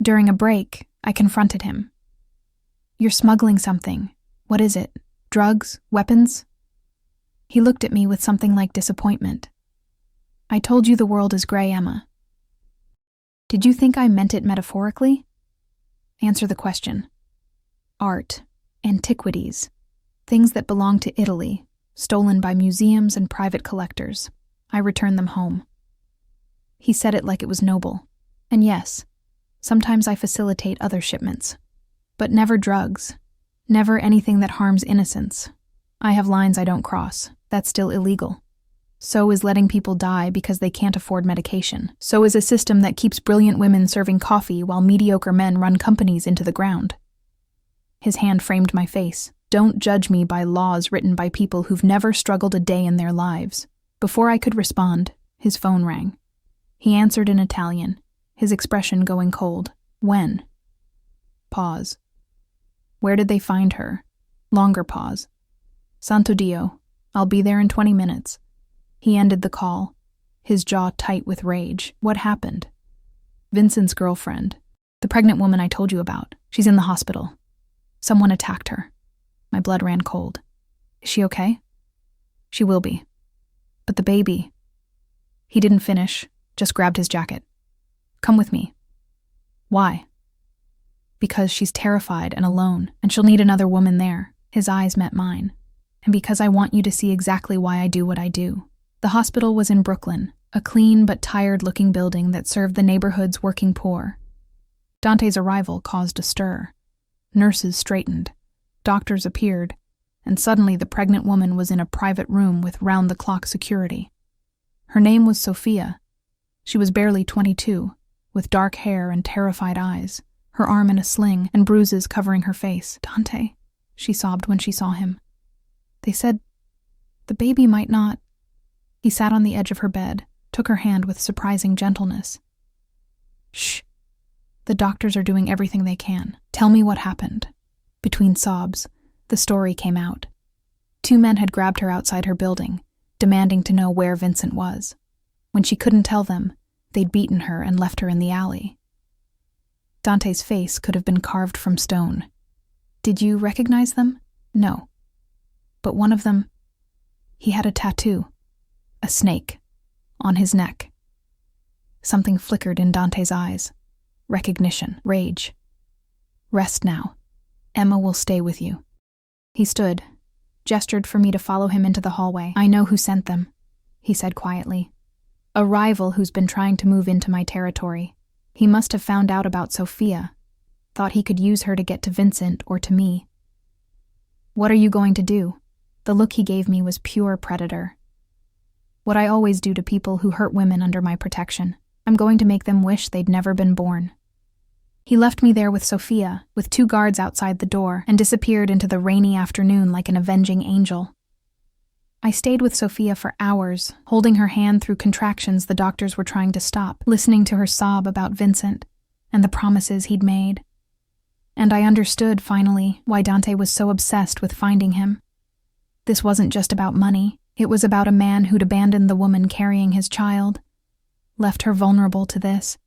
During a break, I confronted him. "You're smuggling something. What is it? Drugs? Weapons?" He looked at me with something like disappointment. "I told you the world is gray, Emma." "Did you think I meant it metaphorically?" "Answer the question." "Art, antiquities, things that belong to Italy, stolen by museums and private collectors. I return them home." He said it like it was noble. And yes, sometimes I facilitate other shipments. But never drugs. Never anything that harms innocence. I have lines I don't cross. That's still illegal. So is letting people die because they can't afford medication. So is a system that keeps brilliant women serving coffee while mediocre men run companies into the ground. His hand framed my face. "Don't judge me by laws written by people who've never struggled a day in their lives." Before I could respond, his phone rang. He answered in Italian, his expression going cold. "When?" Pause. "Where did they find her?" Longer pause. "Santo Dio, I'll be there in 20 minutes. He ended the call, his jaw tight with rage. "What happened?" "Vincent's girlfriend. The pregnant woman I told you about. She's in the hospital. Someone attacked her." My blood ran cold. "Is she okay?" "She will be. But the baby..." He didn't finish, just grabbed his jacket. "Come with me." "Why?" "Because she's terrified and alone, and she'll need another woman there." His eyes met mine. "And because I want you to see exactly why I do what I do." The hospital was in Brooklyn, a clean but tired-looking building that served the neighborhood's working poor. Dante's arrival caused a stir. Nurses straightened. Doctors appeared. And suddenly the pregnant woman was in a private room with round-the-clock security. Her name was Sophia. She was barely 22, with dark hair and terrified eyes, her arm in a sling and bruises covering her face. "Dante," she sobbed when she saw him. "They said the baby might not..." He sat on the edge of her bed, took her hand with surprising gentleness. "Shh. The doctors are doing everything they can. Tell me what happened." Between sobs, the story came out. 2 men had grabbed her outside her building, demanding to know where Vincent was. When she couldn't tell them, they'd beaten her and left her in the alley. Dante's face could have been carved from stone. "Did you recognize them?" "No. But one of them, he had a tattoo. A snake. On his neck." Something flickered in Dante's eyes. Recognition. Rage. "Rest now. Emma will stay with you." He stood, gestured for me to follow him into the hallway. "I know who sent them," he said quietly. "A rival who's been trying to move into my territory. He must have found out about Sophia, thought he could use her to get to Vincent or to me." "What are you going to do?" The look he gave me was pure predator. "What I always do to people who hurt women under my protection. I'm going to make them wish they'd never been born." He left me there with Sophia, with 2 guards outside the door, and disappeared into the rainy afternoon like an avenging angel. I stayed with Sophia for hours, holding her hand through contractions the doctors were trying to stop, listening to her sob about Vincent and the promises he'd made. And I understood, finally, why Dante was so obsessed with finding him. This wasn't just about money. It was about a man who'd abandoned the woman carrying his child, left her vulnerable to this,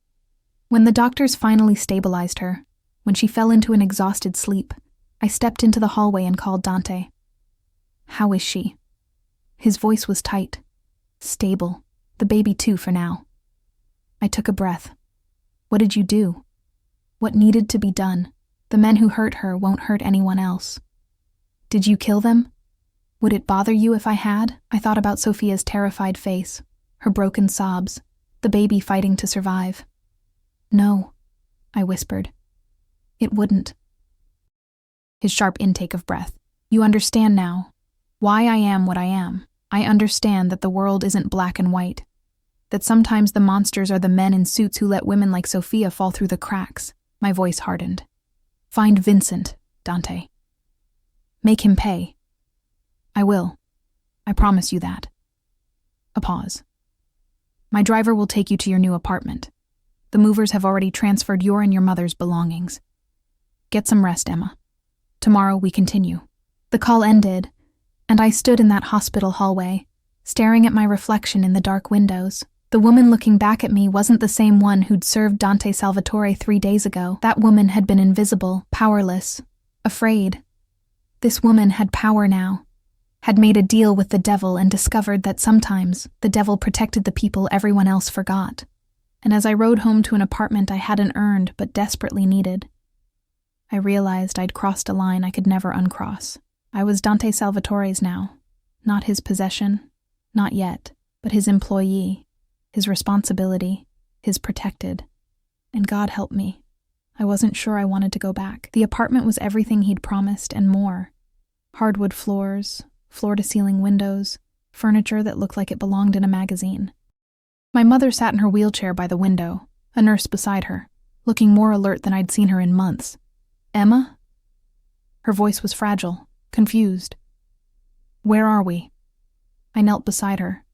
When the doctors finally stabilized her, when she fell into an exhausted sleep, I stepped into the hallway and called Dante. "How is she?" His voice was tight, stable, the baby too for now. I took a breath. "What did you do?" "What needed to be done. The men who hurt her won't hurt anyone else." "Did you kill them?" "Would it bother you if I had?" I thought about Sophia's terrified face, her broken sobs, the baby fighting to survive. "No," I whispered. "It wouldn't." His sharp intake of breath. "You understand now why I am what I am. I understand that the world isn't black and white, that sometimes the monsters are the men in suits who let women like Sophia fall through the cracks." My voice hardened. "Find Vincent, Dante. Make him pay." "I will. I promise you that." A pause. "My driver will take you to your new apartment. The movers have already transferred your and your mother's belongings. Get some rest, Emma. Tomorrow we continue." The call ended, and I stood in that hospital hallway, staring at my reflection in the dark windows. The woman looking back at me wasn't the same one who'd served Dante Salvatore 3 days ago. That woman had been invisible, powerless, afraid. This woman had power now, had made a deal with the devil and discovered that sometimes the devil protected the people everyone else forgot. And as I rode home to an apartment I hadn't earned but desperately needed, I realized I'd crossed a line I could never uncross. I was Dante Salvatore's now, not his possession, not yet, but his employee, his responsibility, his protected. And God help me, I wasn't sure I wanted to go back. The apartment was everything he'd promised and more. Hardwood floors, floor-to-ceiling windows, furniture that looked like it belonged in a magazine. My mother sat in her wheelchair by the window, a nurse beside her, looking more alert than I'd seen her in months. "Emma?" Her voice was fragile, confused. "Where are we?" I knelt beside her,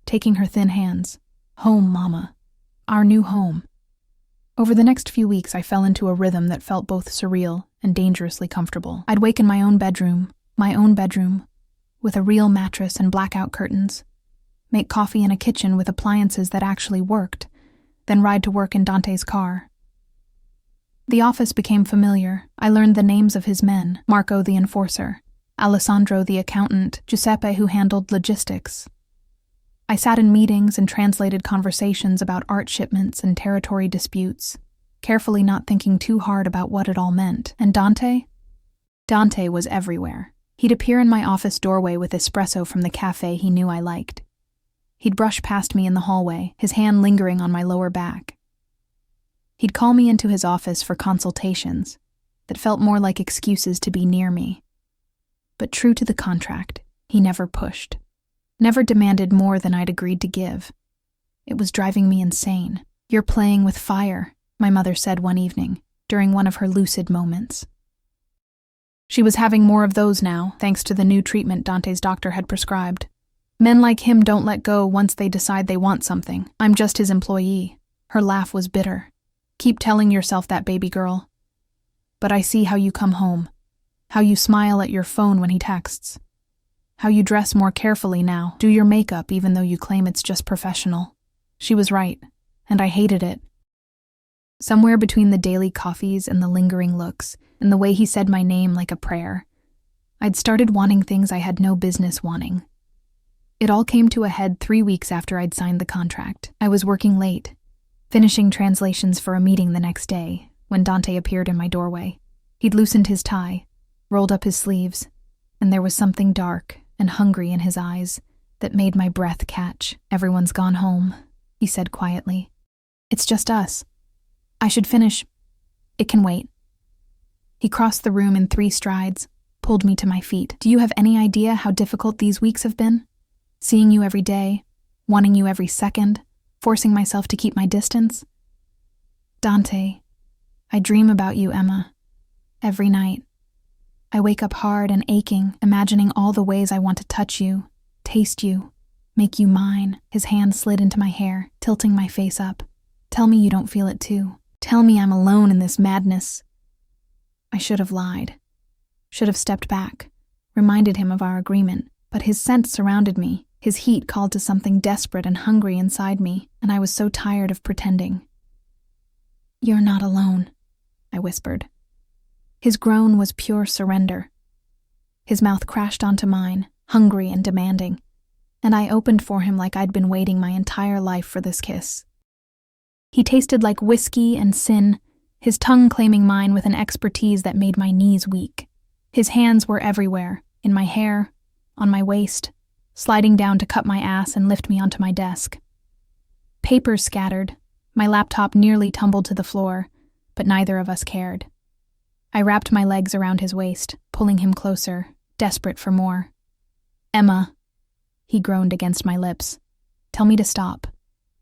taking her thin hands. "Home, Mama. Our new home." Over the next few weeks I fell into a rhythm that felt both surreal and dangerously comfortable. I'd wake in my own bedroom, with a real mattress and blackout curtains, make coffee in a kitchen with appliances that actually worked, then ride to work in Dante's car. The office became familiar. I learned the names of his men: Marco the enforcer, Alessandro the accountant, Giuseppe who handled logistics. I sat in meetings and translated conversations about art shipments and territory disputes, carefully not thinking too hard about what it all meant. And Dante? Dante was everywhere. He'd appear in my office doorway with espresso from the cafe he knew I liked. He'd brush past me in the hallway, his hand lingering on my lower back. He'd call me into his office for consultations that felt more like excuses to be near me. But true to the contract, he never pushed, never demanded more than I'd agreed to give. It was driving me insane. "You're playing with fire," my mother said one evening, during one of her lucid moments. She was having more of those now, thanks to the new treatment Dante's doctor had prescribed. "Men like him don't let go once they decide they want something. I'm just his employee." Her laugh was bitter. "Keep telling yourself that, baby girl. But I see how you come home, how you smile at your phone when he texts, how you dress more carefully now, do your makeup even though you claim it's just professional." She was right, and I hated it. Somewhere between the daily coffees and the lingering looks, and the way he said my name like a prayer, I'd started wanting things I had no business wanting. It all came to a head 3 weeks after I'd signed the contract. I was working late, finishing translations for a meeting the next day, when Dante appeared in my doorway. He'd loosened his tie, rolled up his sleeves, and there was something dark and hungry in his eyes that made my breath catch. "Everyone's gone home," he said quietly. "It's just us. I should finish. It can wait." He crossed the room in 3 strides, pulled me to my feet. "Do you have any idea how difficult these weeks have been? Seeing you every day, wanting you every second, forcing myself to keep my distance? Dante, I dream about you, Emma, every night. I wake up hard and aching, imagining all the ways I want to touch you, taste you, make you mine." His hand slid into my hair, tilting my face up. "Tell me you don't feel it too. Tell me I'm alone in this madness." I should have lied, should have stepped back, reminded him of our agreement, but his scent surrounded me. His heat called to something desperate and hungry inside me, and I was so tired of pretending. "You're not alone," I whispered. His groan was pure surrender. His mouth crashed onto mine, hungry and demanding, and I opened for him like I'd been waiting my entire life for this kiss. He tasted like whiskey and sin, his tongue claiming mine with an expertise that made my knees weak. His hands were everywhere, in my hair, on my waist, sliding down to cut my ass and lift me onto my desk. Papers scattered, my laptop nearly tumbled to the floor, but neither of us cared. I wrapped my legs around his waist, pulling him closer, desperate for more. "Emma," he groaned against my lips. "Tell me to stop.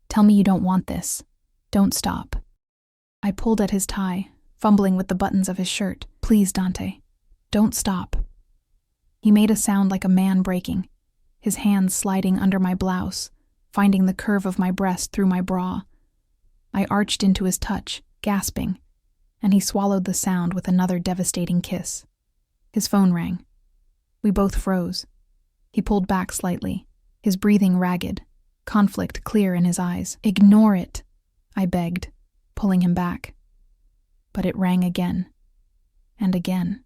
Tell me you don't want this. Don't stop." I pulled at his tie, fumbling with the buttons of his shirt. "Please, Dante, don't stop." He made a sound like a man breaking, his hands sliding under my blouse, finding the curve of my breast through my bra. I arched into his touch, gasping, and he swallowed the sound with another devastating kiss. His phone rang. We both froze. He pulled back slightly, his breathing ragged, conflict clear in his eyes. "Ignore it," I begged, pulling him back. But it rang again, and again.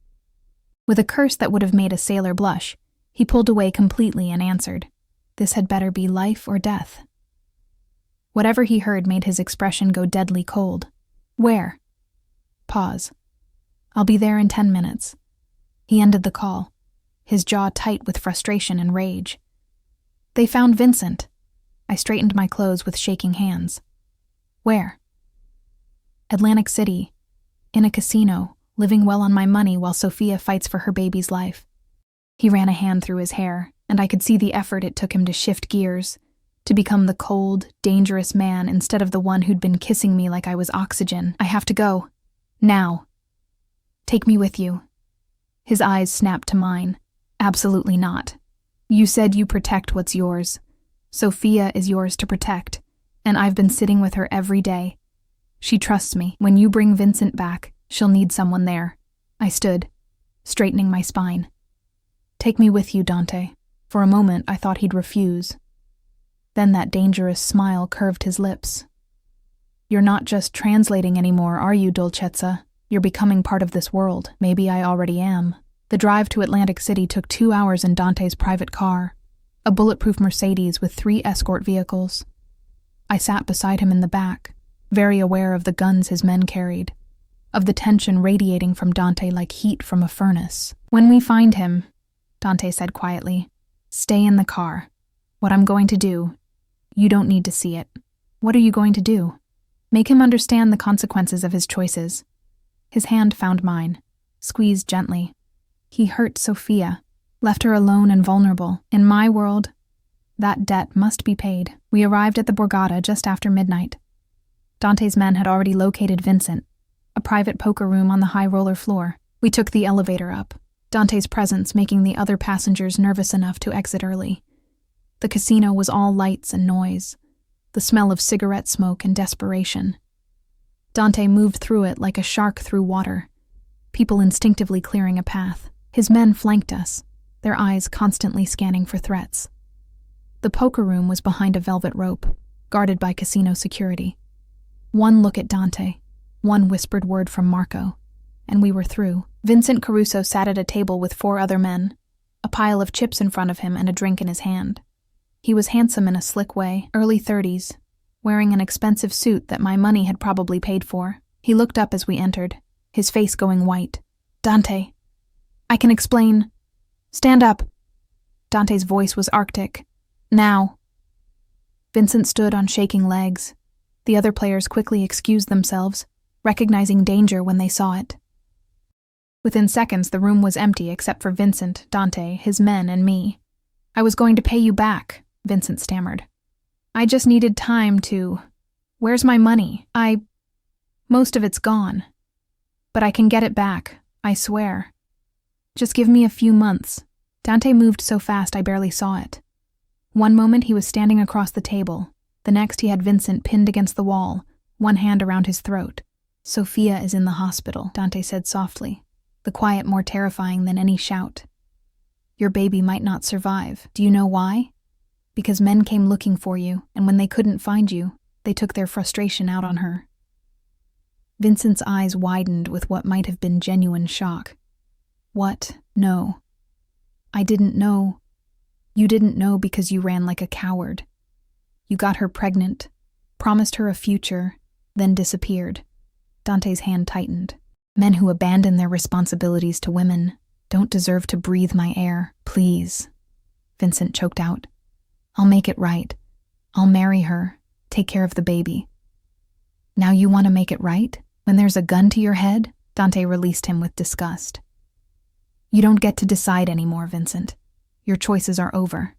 With a curse that would have made a sailor blush, he pulled away completely and answered, "This had better be life or death." Whatever he heard made his expression go deadly cold. "Where?" Pause. "I'll be there in 10 minutes. He ended the call, his jaw tight with frustration and rage. "They found Vincent." I straightened my clothes with shaking hands. "Where?" "Atlantic City, in a casino, living well on my money while Sophia fights for her baby's life." He ran a hand through his hair, and I could see the effort it took him to shift gears, to become the cold, dangerous man instead of the one who'd been kissing me like I was oxygen. "I have to go. Now. Take me with you." His eyes snapped to mine. "Absolutely not. You said you protect what's yours. Sophia is yours to protect, and I've been sitting with her every day. She trusts me. When you bring Vincent back, she'll need someone there." I stood, straightening my spine. "Take me with you, Dante." For a moment, I thought he'd refuse. Then that dangerous smile curved his lips. "You're not just translating anymore, are you, Dolcezza? You're becoming part of this world. Maybe I already am." The drive to Atlantic City took 2 hours in Dante's private car, a bulletproof Mercedes with 3 escort vehicles. I sat beside him in the back, very aware of the guns his men carried, of the tension radiating from Dante like heat from a furnace. "When we find him," Dante said quietly, "stay in the car. What I'm going to do, you don't need to see it." "What are you going to do?" "Make him understand the consequences of his choices." His hand found mine, squeezed gently. "He hurt Sophia, left her alone and vulnerable. In my world, that debt must be paid." We arrived at the Borgata just after midnight. Dante's men had already located Vincent, a private poker room on the high roller floor. We took the elevator up, Dante's presence making the other passengers nervous enough to exit early. The casino was all lights and noise, the smell of cigarette smoke and desperation. Dante moved through it like a shark through water, people instinctively clearing a path. His men flanked us, their eyes constantly scanning for threats. The poker room was behind a velvet rope, guarded by casino security. One look at Dante, one whispered word from Marco, and we were through. Vincent Caruso sat at a table with 4 other men, a pile of chips in front of him and a drink in his hand. He was handsome in a slick way, early 30s, wearing an expensive suit that my money had probably paid for. He looked up as we entered, his face going white. "Dante, I can explain. Stand up." Dante's voice was arctic. "Now." Vincent stood on shaking legs. The other players quickly excused themselves, recognizing danger when they saw it. Within seconds, the room was empty except for Vincent, Dante, his men, and me. "I was going to pay you back," Vincent stammered. "I just needed time to... Where's my money? Most of it's gone. But I can get it back, I swear. Just give me a few months." Dante moved so fast I barely saw it. One moment he was standing across the table. The next he had Vincent pinned against the wall, one hand around his throat. "Sophia is in the hospital," Dante said softly, the quiet more terrifying than any shout. "Your baby might not survive. Do you know why? Because men came looking for you, and when they couldn't find you, they took their frustration out on her." Vincent's eyes widened with what might have been genuine shock. What? No. I didn't know. You didn't know because you ran like a coward. You got her pregnant, promised her a future, then disappeared. Dante's hand tightened. Men who abandon their responsibilities to women don't deserve to breathe my air. Please. Vincent choked out. I'll make it right. I'll marry her, take care of the baby. Now you want to make it right? When there's a gun to your head? Dante released him with disgust. You don't get to decide anymore, Vincent. Your choices are over.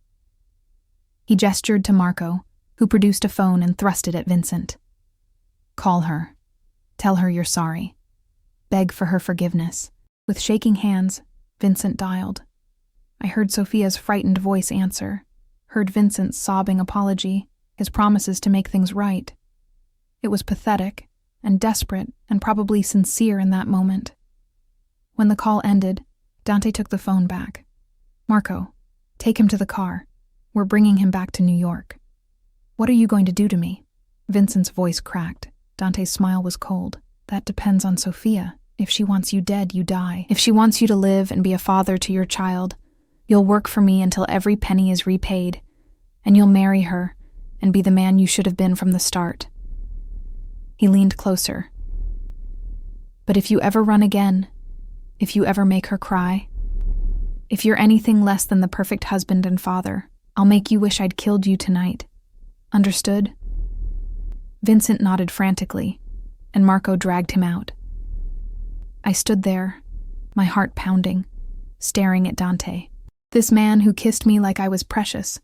He gestured to Marco, who produced a phone and thrust it at Vincent. Call her. Tell her you're sorry. Beg for her forgiveness. With shaking hands, Vincent dialed. I heard Sophia's frightened voice answer, heard Vincent's sobbing apology, his promises to make things right. It was pathetic and desperate and probably sincere in that moment. When the call ended, Dante took the phone back. Marco, take him to the car. We're bringing him back to New York. What are you going to do to me? Vincent's voice cracked. Dante's smile was cold. That depends on Sophia. If she wants you dead, you die. If she wants you to live and be a father to your child, you'll work for me until every penny is repaid, and you'll marry her and be the man you should have been from the start. He leaned closer. But if you ever run again, if you ever make her cry, if you're anything less than the perfect husband and father, I'll make you wish I'd killed you tonight. Understood? Vincent nodded frantically, and Marco dragged him out. I stood there, my heart pounding, staring at Dante. This man who kissed me like I was precious,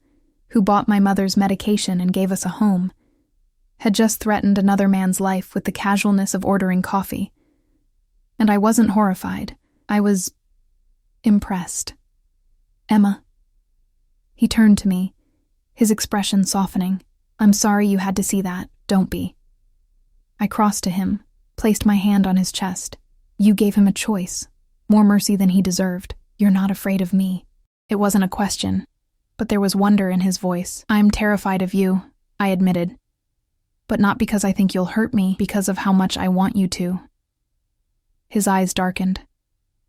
who bought my mother's medication and gave us a home, had just threatened another man's life with the casualness of ordering coffee. And I wasn't horrified. I was impressed. Emma. He turned to me, his expression softening. I'm sorry you had to see that. Don't be. I crossed to him, placed my hand on his chest. You gave him a choice, more mercy than he deserved. You're not afraid of me. It wasn't a question, but there was wonder in his voice. I'm terrified of you, I admitted. But not because I think you'll hurt me, because of how much I want you to. His eyes darkened.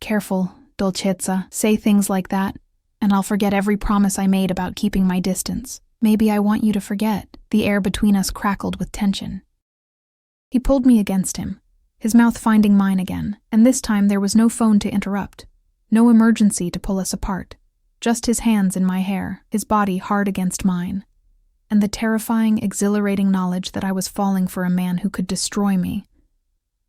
Careful, Dolcezza, say things like that, and I'll forget every promise I made about keeping my distance. Maybe I want you to forget. The air between us crackled with tension. He pulled me against him, his mouth finding mine again, and this time there was no phone to interrupt, no emergency to pull us apart, just his hands in my hair, his body hard against mine, and the terrifying, exhilarating knowledge that I was falling for a man who could destroy me.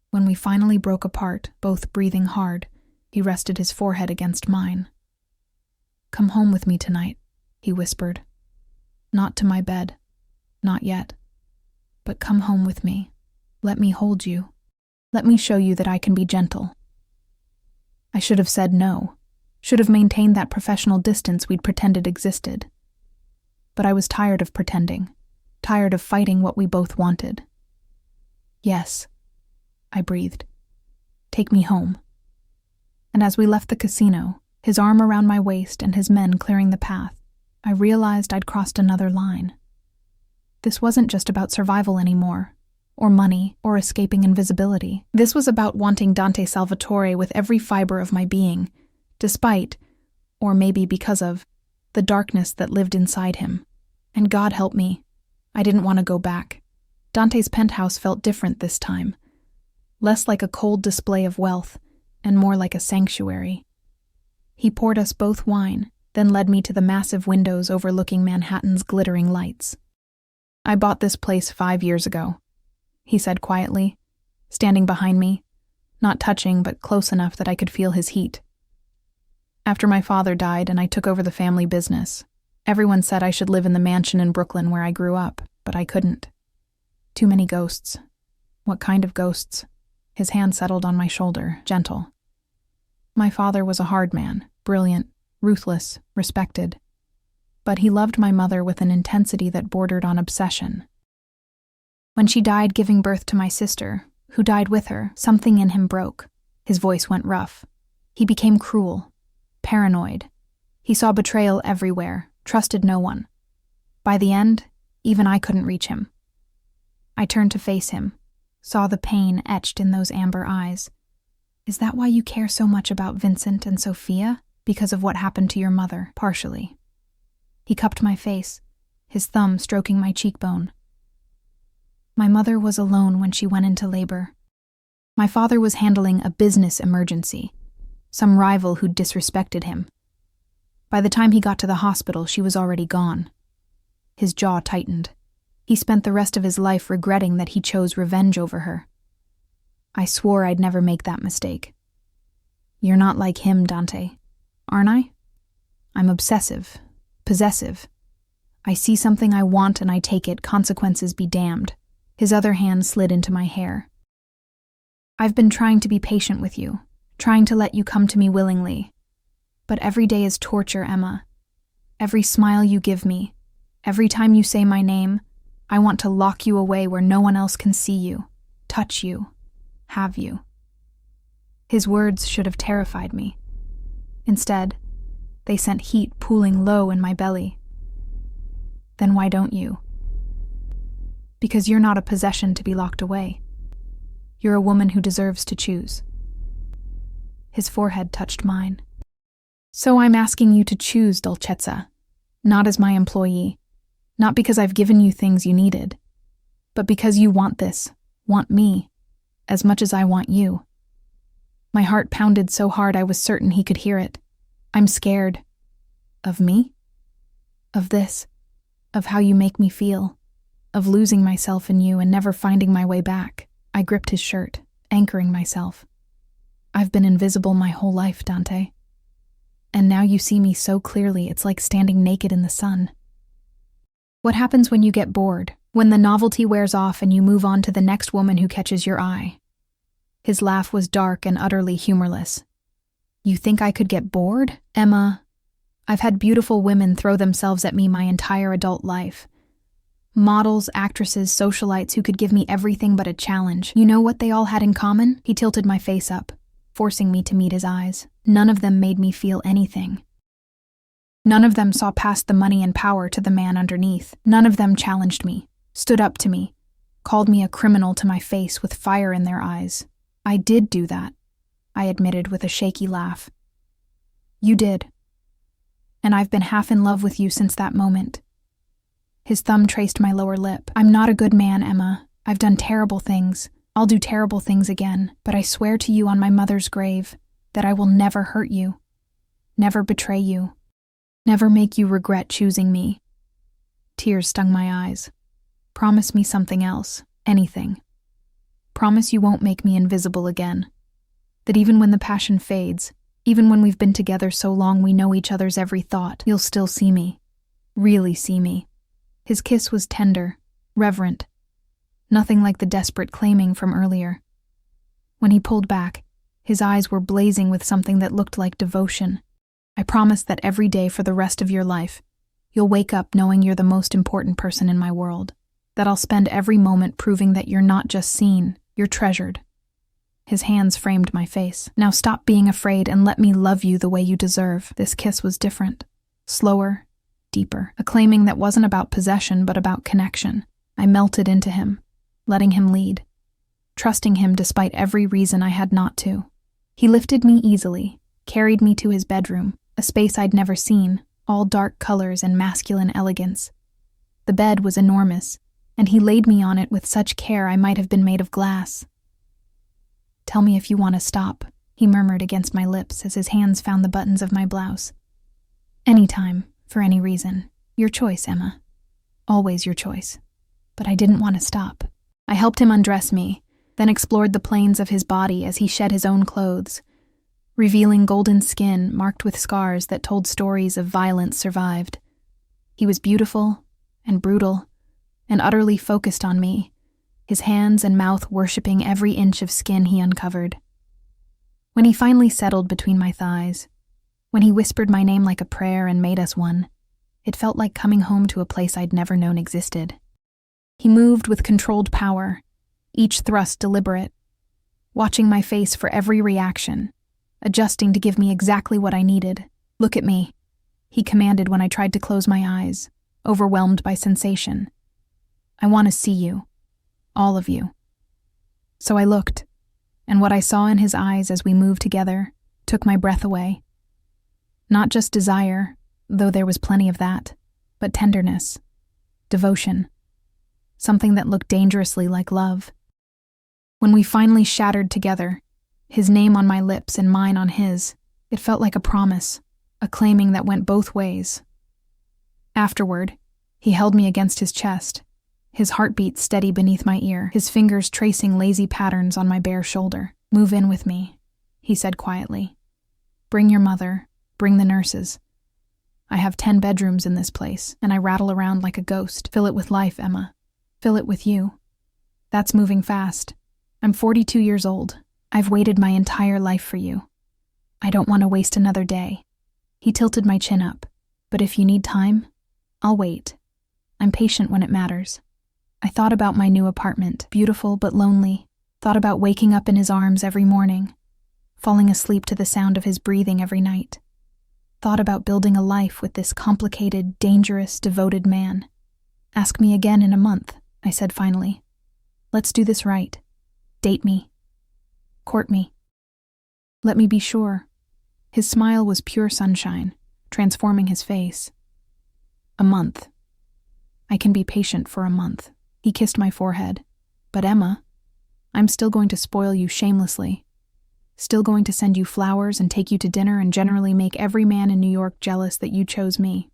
When we finally broke apart, both breathing hard, he rested his forehead against mine. Come home with me tonight, he whispered. Not to my bed, not yet, but come home with me. Let me hold you. Let me show you that I can be gentle. I should have said no, should have maintained that professional distance we'd pretended existed. But I was tired of pretending, tired of fighting what we both wanted. Yes, I breathed. Take me home. And as we left the casino, his arm around my waist and his men clearing the path, I realized I'd crossed another line. This wasn't just about survival anymore, or money, or escaping invisibility. This was about wanting Dante Salvatore with every fiber of my being, despite, or maybe because of, the darkness that lived inside him. And God help me, I didn't want to go back. Dante's penthouse felt different this time, less like a cold display of wealth, and more like a sanctuary. He poured us both wine, then led me to the massive windows overlooking Manhattan's glittering lights. I bought this place 5 years ago, he said quietly, standing behind me, not touching but close enough that I could feel his heat. After my father died and I took over the family business, everyone said I should live in the mansion in Brooklyn where I grew up, but I couldn't. Too many ghosts. What kind of ghosts? His hand settled on my shoulder, gentle. My father was a hard man, brilliant, ruthless, respected. But he loved my mother with an intensity that bordered on obsession. When she died giving birth to my sister, who died with her, something in him broke. His voice went rough. He became cruel, paranoid. He saw betrayal everywhere, trusted no one. By the end, even I couldn't reach him. I turned to face him, saw the pain etched in those amber eyes. Is that why you care so much about Vincent and Sophia? Because of what happened to your mother, partially. He cupped my face, his thumb stroking my cheekbone. My mother was alone when she went into labor. My father was handling a business emergency, some rival who'd disrespected him. By the time he got to the hospital, she was already gone. His jaw tightened. He spent the rest of his life regretting that he chose revenge over her. I swore I'd never make that mistake. You're not like him, Dante, aren't I? I'm obsessive, possessive. I see something I want and I take it, consequences be damned. His other hand slid into my hair. I've been trying to be patient with you, trying to let you come to me willingly. But every day is torture, Emma. Every smile you give me, every time you say my name, I want to lock you away where no one else can see you, touch you, have you. His words should have terrified me. Instead, they sent heat pooling low in my belly. Then why don't you? Because you're not a possession to be locked away. You're a woman who deserves to choose. His forehead touched mine. So I'm asking you to choose, Dolcezza, not as my employee, not because I've given you things you needed, but because you want this, want me, as much as I want you. My heart pounded so hard I was certain he could hear it. I'm scared. Of me? Of this? Of how you make me feel? Of losing myself in you and never finding my way back? I gripped his shirt, anchoring myself. I've been invisible my whole life, Dante. And now you see me so clearly, it's like standing naked in the sun. What happens when you get bored, when the novelty wears off and you move on to the next woman who catches your eye? His laugh was dark and utterly humorless. You think I could get bored? Emma, I've had beautiful women throw themselves at me my entire adult life. Models, actresses, socialites who could give me everything but a challenge. You know what they all had in common? He tilted my face up, forcing me to meet his eyes. None of them made me feel anything. None of them saw past the money and power to the man underneath. None of them challenged me, stood up to me, called me a criminal to my face with fire in their eyes. I did do that, I admitted with a shaky laugh. You did. And I've been half in love with you since that moment. His thumb traced my lower lip. I'm not a good man, Emma. I've done terrible things. I'll do terrible things again, but I swear to you on my mother's grave that I will never hurt you, never betray you, never make you regret choosing me. Tears stung my eyes. Promise me something else, anything. Promise you won't make me invisible again. That even when the passion fades, even when we've been together so long we know each other's every thought, you'll still see me, really see me. His kiss was tender, reverent, nothing like the desperate claiming from earlier. When he pulled back, his eyes were blazing with something that looked like devotion. I promise that every day for the rest of your life, you'll wake up knowing you're the most important person in my world, that I'll spend every moment proving that you're not just seen, you're treasured. His hands framed my face. Now stop being afraid and let me love you the way you deserve. This kiss was different, slower, deeper, a claiming that wasn't about possession but about connection. I melted into him, letting him lead, trusting him despite every reason I had not to. He lifted me easily, carried me to his bedroom, a space I'd never seen, all dark colors and masculine elegance. The bed was enormous, and he laid me on it with such care I might have been made of glass. Tell me if you want to stop, he murmured against my lips as his hands found the buttons of my blouse. Anytime, for any reason. Your choice, Emma. Always your choice. But I didn't want to stop. I helped him undress me, then explored the planes of his body as he shed his own clothes, revealing golden skin marked with scars that told stories of violence survived. He was beautiful and brutal and utterly focused on me, his hands and mouth worshipping every inch of skin he uncovered. When he finally settled between my thighs, when he whispered my name like a prayer and made us one, it felt like coming home to a place I'd never known existed. He moved with controlled power, each thrust deliberate, watching my face for every reaction, adjusting to give me exactly what I needed. Look at me, he commanded when I tried to close my eyes, overwhelmed by sensation. I want to see you, all of you. So I looked, and what I saw in his eyes as we moved together took my breath away. Not just desire, though there was plenty of that, but tenderness, devotion, something that looked dangerously like love. When we finally shattered together, his name on my lips and mine on his, it felt like a promise, a claiming that went both ways. Afterward, he held me against his chest, his heartbeat steady beneath my ear, his fingers tracing lazy patterns on my bare shoulder. "Move in with me," he said quietly. "Bring your mother, bring the nurses. I have 10 bedrooms in this place, and I rattle around like a ghost. Fill it with life, Emma. Fill it with you. That's moving fast. I'm 42 years old. I've waited my entire life for you. I don't want to waste another day." He tilted my chin up. "But if you need time, I'll wait. I'm patient when it matters." I thought about my new apartment, beautiful but lonely, thought about waking up in his arms every morning, falling asleep to the sound of his breathing every night, thought about building a life with this complicated, dangerous, devoted man. "Ask me again in a month," I said finally. "Let's do this right. Date me. Court me. Let me be sure." His smile was pure sunshine, transforming his face. "A month. I can be patient for a month." He kissed my forehead. "But Emma, I'm still going to spoil you shamelessly. Still going to send you flowers and take you to dinner and generally make every man in New York jealous that you chose me."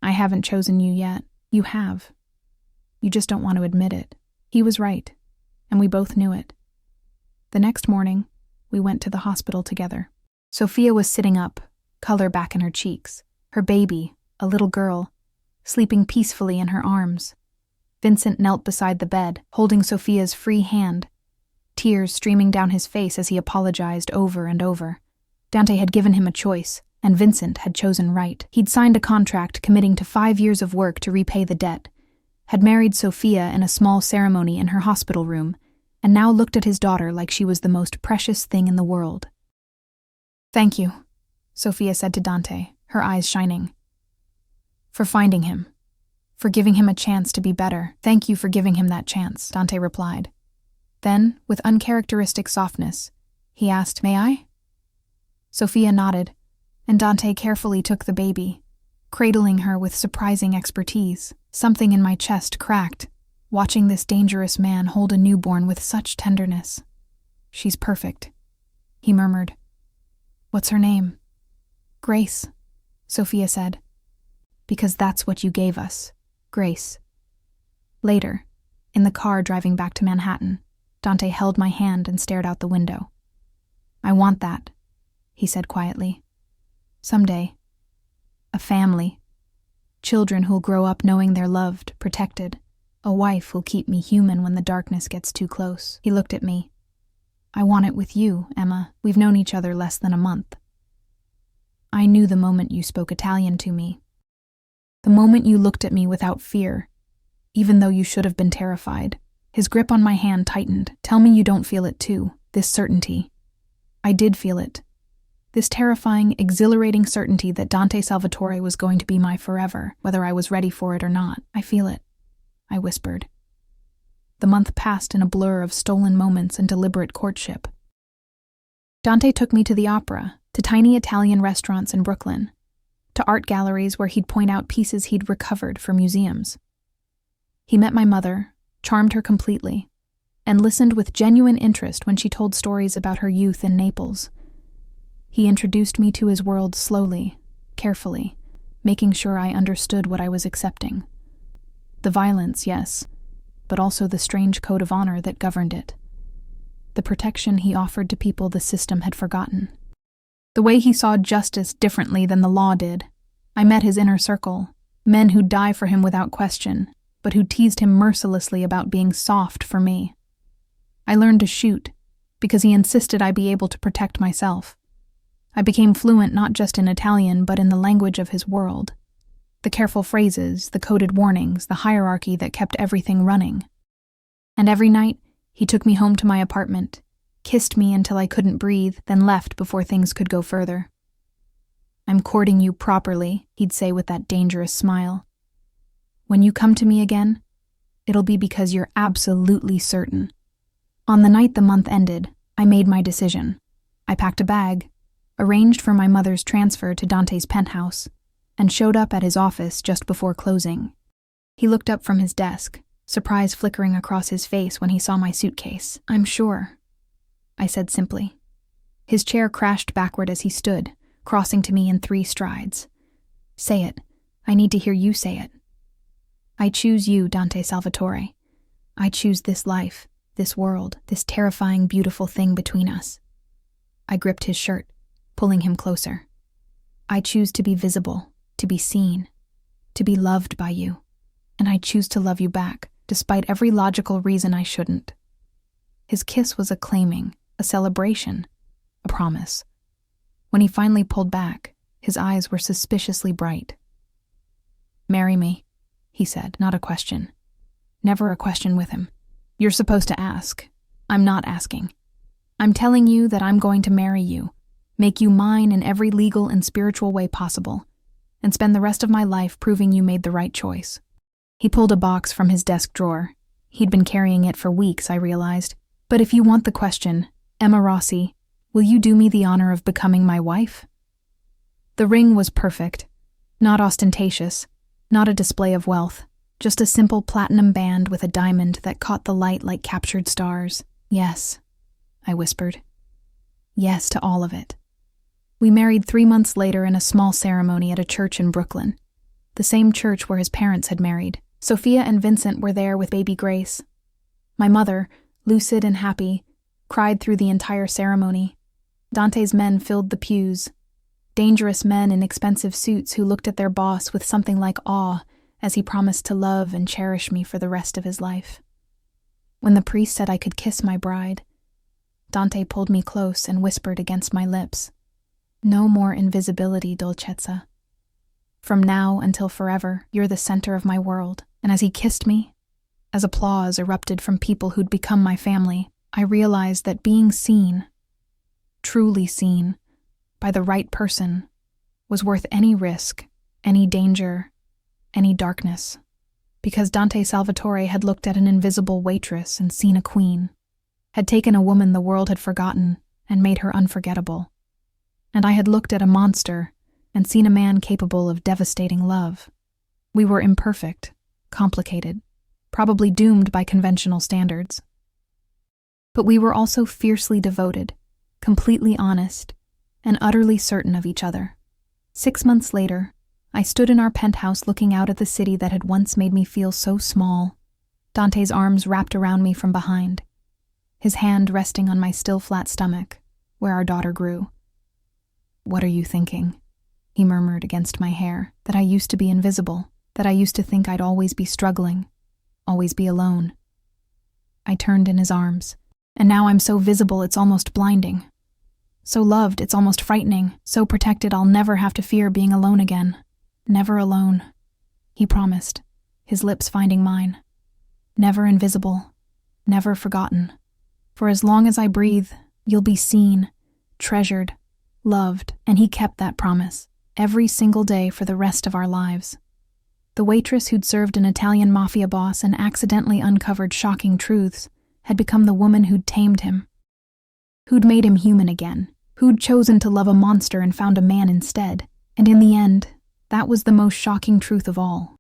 "I haven't chosen you yet. You have. You just don't want to admit it." He was right, and we both knew it. The next morning, we went to the hospital together. Sophia was sitting up, color back in her cheeks, her baby, a little girl, sleeping peacefully in her arms. Vincent knelt beside the bed, holding Sophia's free hand, tears streaming down his face as he apologized over and over. Dante had given him a choice, and Vincent had chosen right. He'd signed a contract committing to 5 years of work to repay the debt, had married Sophia in a small ceremony in her hospital room, and now looked at his daughter like she was the most precious thing in the world. "Thank you," Sophia said to Dante, her eyes shining. "For finding him. For giving him a chance to be better." "Thank you for giving him that chance," Dante replied. Then, with uncharacteristic softness, he asked, "May I?" Sophia nodded, and Dante carefully took the baby, cradling her with surprising expertise. Something in my chest cracked, watching this dangerous man hold a newborn with such tenderness. "She's perfect," he murmured. "What's her name?" "Grace," Sophia said. "Because that's what you gave us. Grace." Later, in the car driving back to Manhattan, Dante held my hand and stared out the window. "I want that," he said quietly. "Someday. A family. Children who'll grow up knowing they're loved, protected. A wife who'll keep me human when the darkness gets too close." He looked at me. "I want it with you, Emma. We've known each other less than a month. I knew the moment you spoke Italian to me. The moment you looked at me without fear, even though you should have been terrified." His grip on my hand tightened. "Tell me you don't feel it too, this certainty." I did feel it. This terrifying, exhilarating certainty that Dante Salvatore was going to be my forever, whether I was ready for it or not. "I feel it," I whispered. The month passed in a blur of stolen moments and deliberate courtship. Dante took me to the opera, to tiny Italian restaurants in Brooklyn, to art galleries where he'd point out pieces he'd recovered for museums. He met my mother, charmed her completely, and listened with genuine interest when she told stories about her youth in Naples. He introduced me to his world slowly, carefully, making sure I understood what I was accepting. The violence, yes, but also the strange code of honor that governed it. The protection he offered to people the system had forgotten. The way he saw justice differently than the law did. I met his inner circle, men who'd die for him without question, but who teased him mercilessly about being soft for me. I learned to shoot, because he insisted I be able to protect myself. I became fluent not just in Italian, but in the language of his world. The careful phrases, the coded warnings, the hierarchy that kept everything running. And every night, he took me home to my apartment, kissed me until I couldn't breathe, then left before things could go further. "I'm courting you properly," he'd say with that dangerous smile. "When you come to me again, it'll be because you're absolutely certain. On the night the month ended, I made my decision. I packed a bag, arranged for my mother's transfer to Dante's penthouse, and showed up at his office just before closing. He looked up from his desk, surprise flickering across his face when he saw my suitcase. "I'm sure," I said simply. His chair crashed backward as he stood, crossing to me in 3 strides. "Say it. I need to hear you say it." "I choose you, Dante Salvatore. I choose this life, this world, this terrifying, beautiful thing between us." I gripped his shirt, pulling him closer. "I choose to be visible, to be seen, to be loved by you. And I choose to love you back, despite every logical reason I shouldn't." His kiss was a claiming, a celebration, a promise. When he finally pulled back, his eyes were suspiciously bright. "Marry me," he said, not a question. Never a question with him. "You're supposed to ask. I'm not asking. I'm telling you that I'm going to marry you, make you mine in every legal and spiritual way possible, and spend the rest of my life proving you made the right choice." He pulled a box from his desk drawer. He'd been carrying it for weeks, I realized. "But if you want the question, Emma Rossi, will you do me the honor of becoming my wife?" The ring was perfect. Not ostentatious, not a display of wealth, just a simple platinum band with a diamond that caught the light like captured stars. "Yes," I whispered. "Yes to all of it." We married 3 months later in a small ceremony at a church in Brooklyn, the same church where his parents had married. Sophia and Vincent were there with baby Grace. My mother, lucid and happy, cried through the entire ceremony. Dante's men filled the pews, dangerous men in expensive suits who looked at their boss with something like awe as he promised to love and cherish me for the rest of his life. When the priest said I could kiss my bride, Dante pulled me close and whispered against my lips, "No more invisibility, Dolcezza. From now until forever, you're the center of my world." And as he kissed me, as applause erupted from people who'd become my family, I realized that being seen, truly seen, by the right person was worth any risk, any danger, any darkness. Because Dante Salvatore had looked at an invisible waitress and seen a queen, had taken a woman the world had forgotten and made her unforgettable. And I had looked at a monster and seen a man capable of devastating love. We were imperfect, complicated, probably doomed by conventional standards. But we were also fiercely devoted, completely honest, and utterly certain of each other. 6 months later, I stood in our penthouse looking out at the city that had once made me feel so small, Dante's arms wrapped around me from behind, his hand resting on my still flat stomach, where our daughter grew. "What are you thinking?" he murmured against my hair. "That I used to be invisible, that I used to think I'd always be struggling, always be alone." I turned in his arms, and now I'm so visible it's almost blinding. So loved it's almost frightening, so protected I'll never have to fear being alone again. Never alone, he promised, his lips finding mine. Never invisible, never forgotten. For as long as I breathe, you'll be seen, treasured, loved, and he kept that promise, every single day for the rest of our lives. The waitress who'd served an Italian Mafia boss and accidentally uncovered shocking truths had become the woman who'd tamed him, who'd made him human again, who'd chosen to love a monster and found a man instead. And in the end, that was the most shocking truth of all.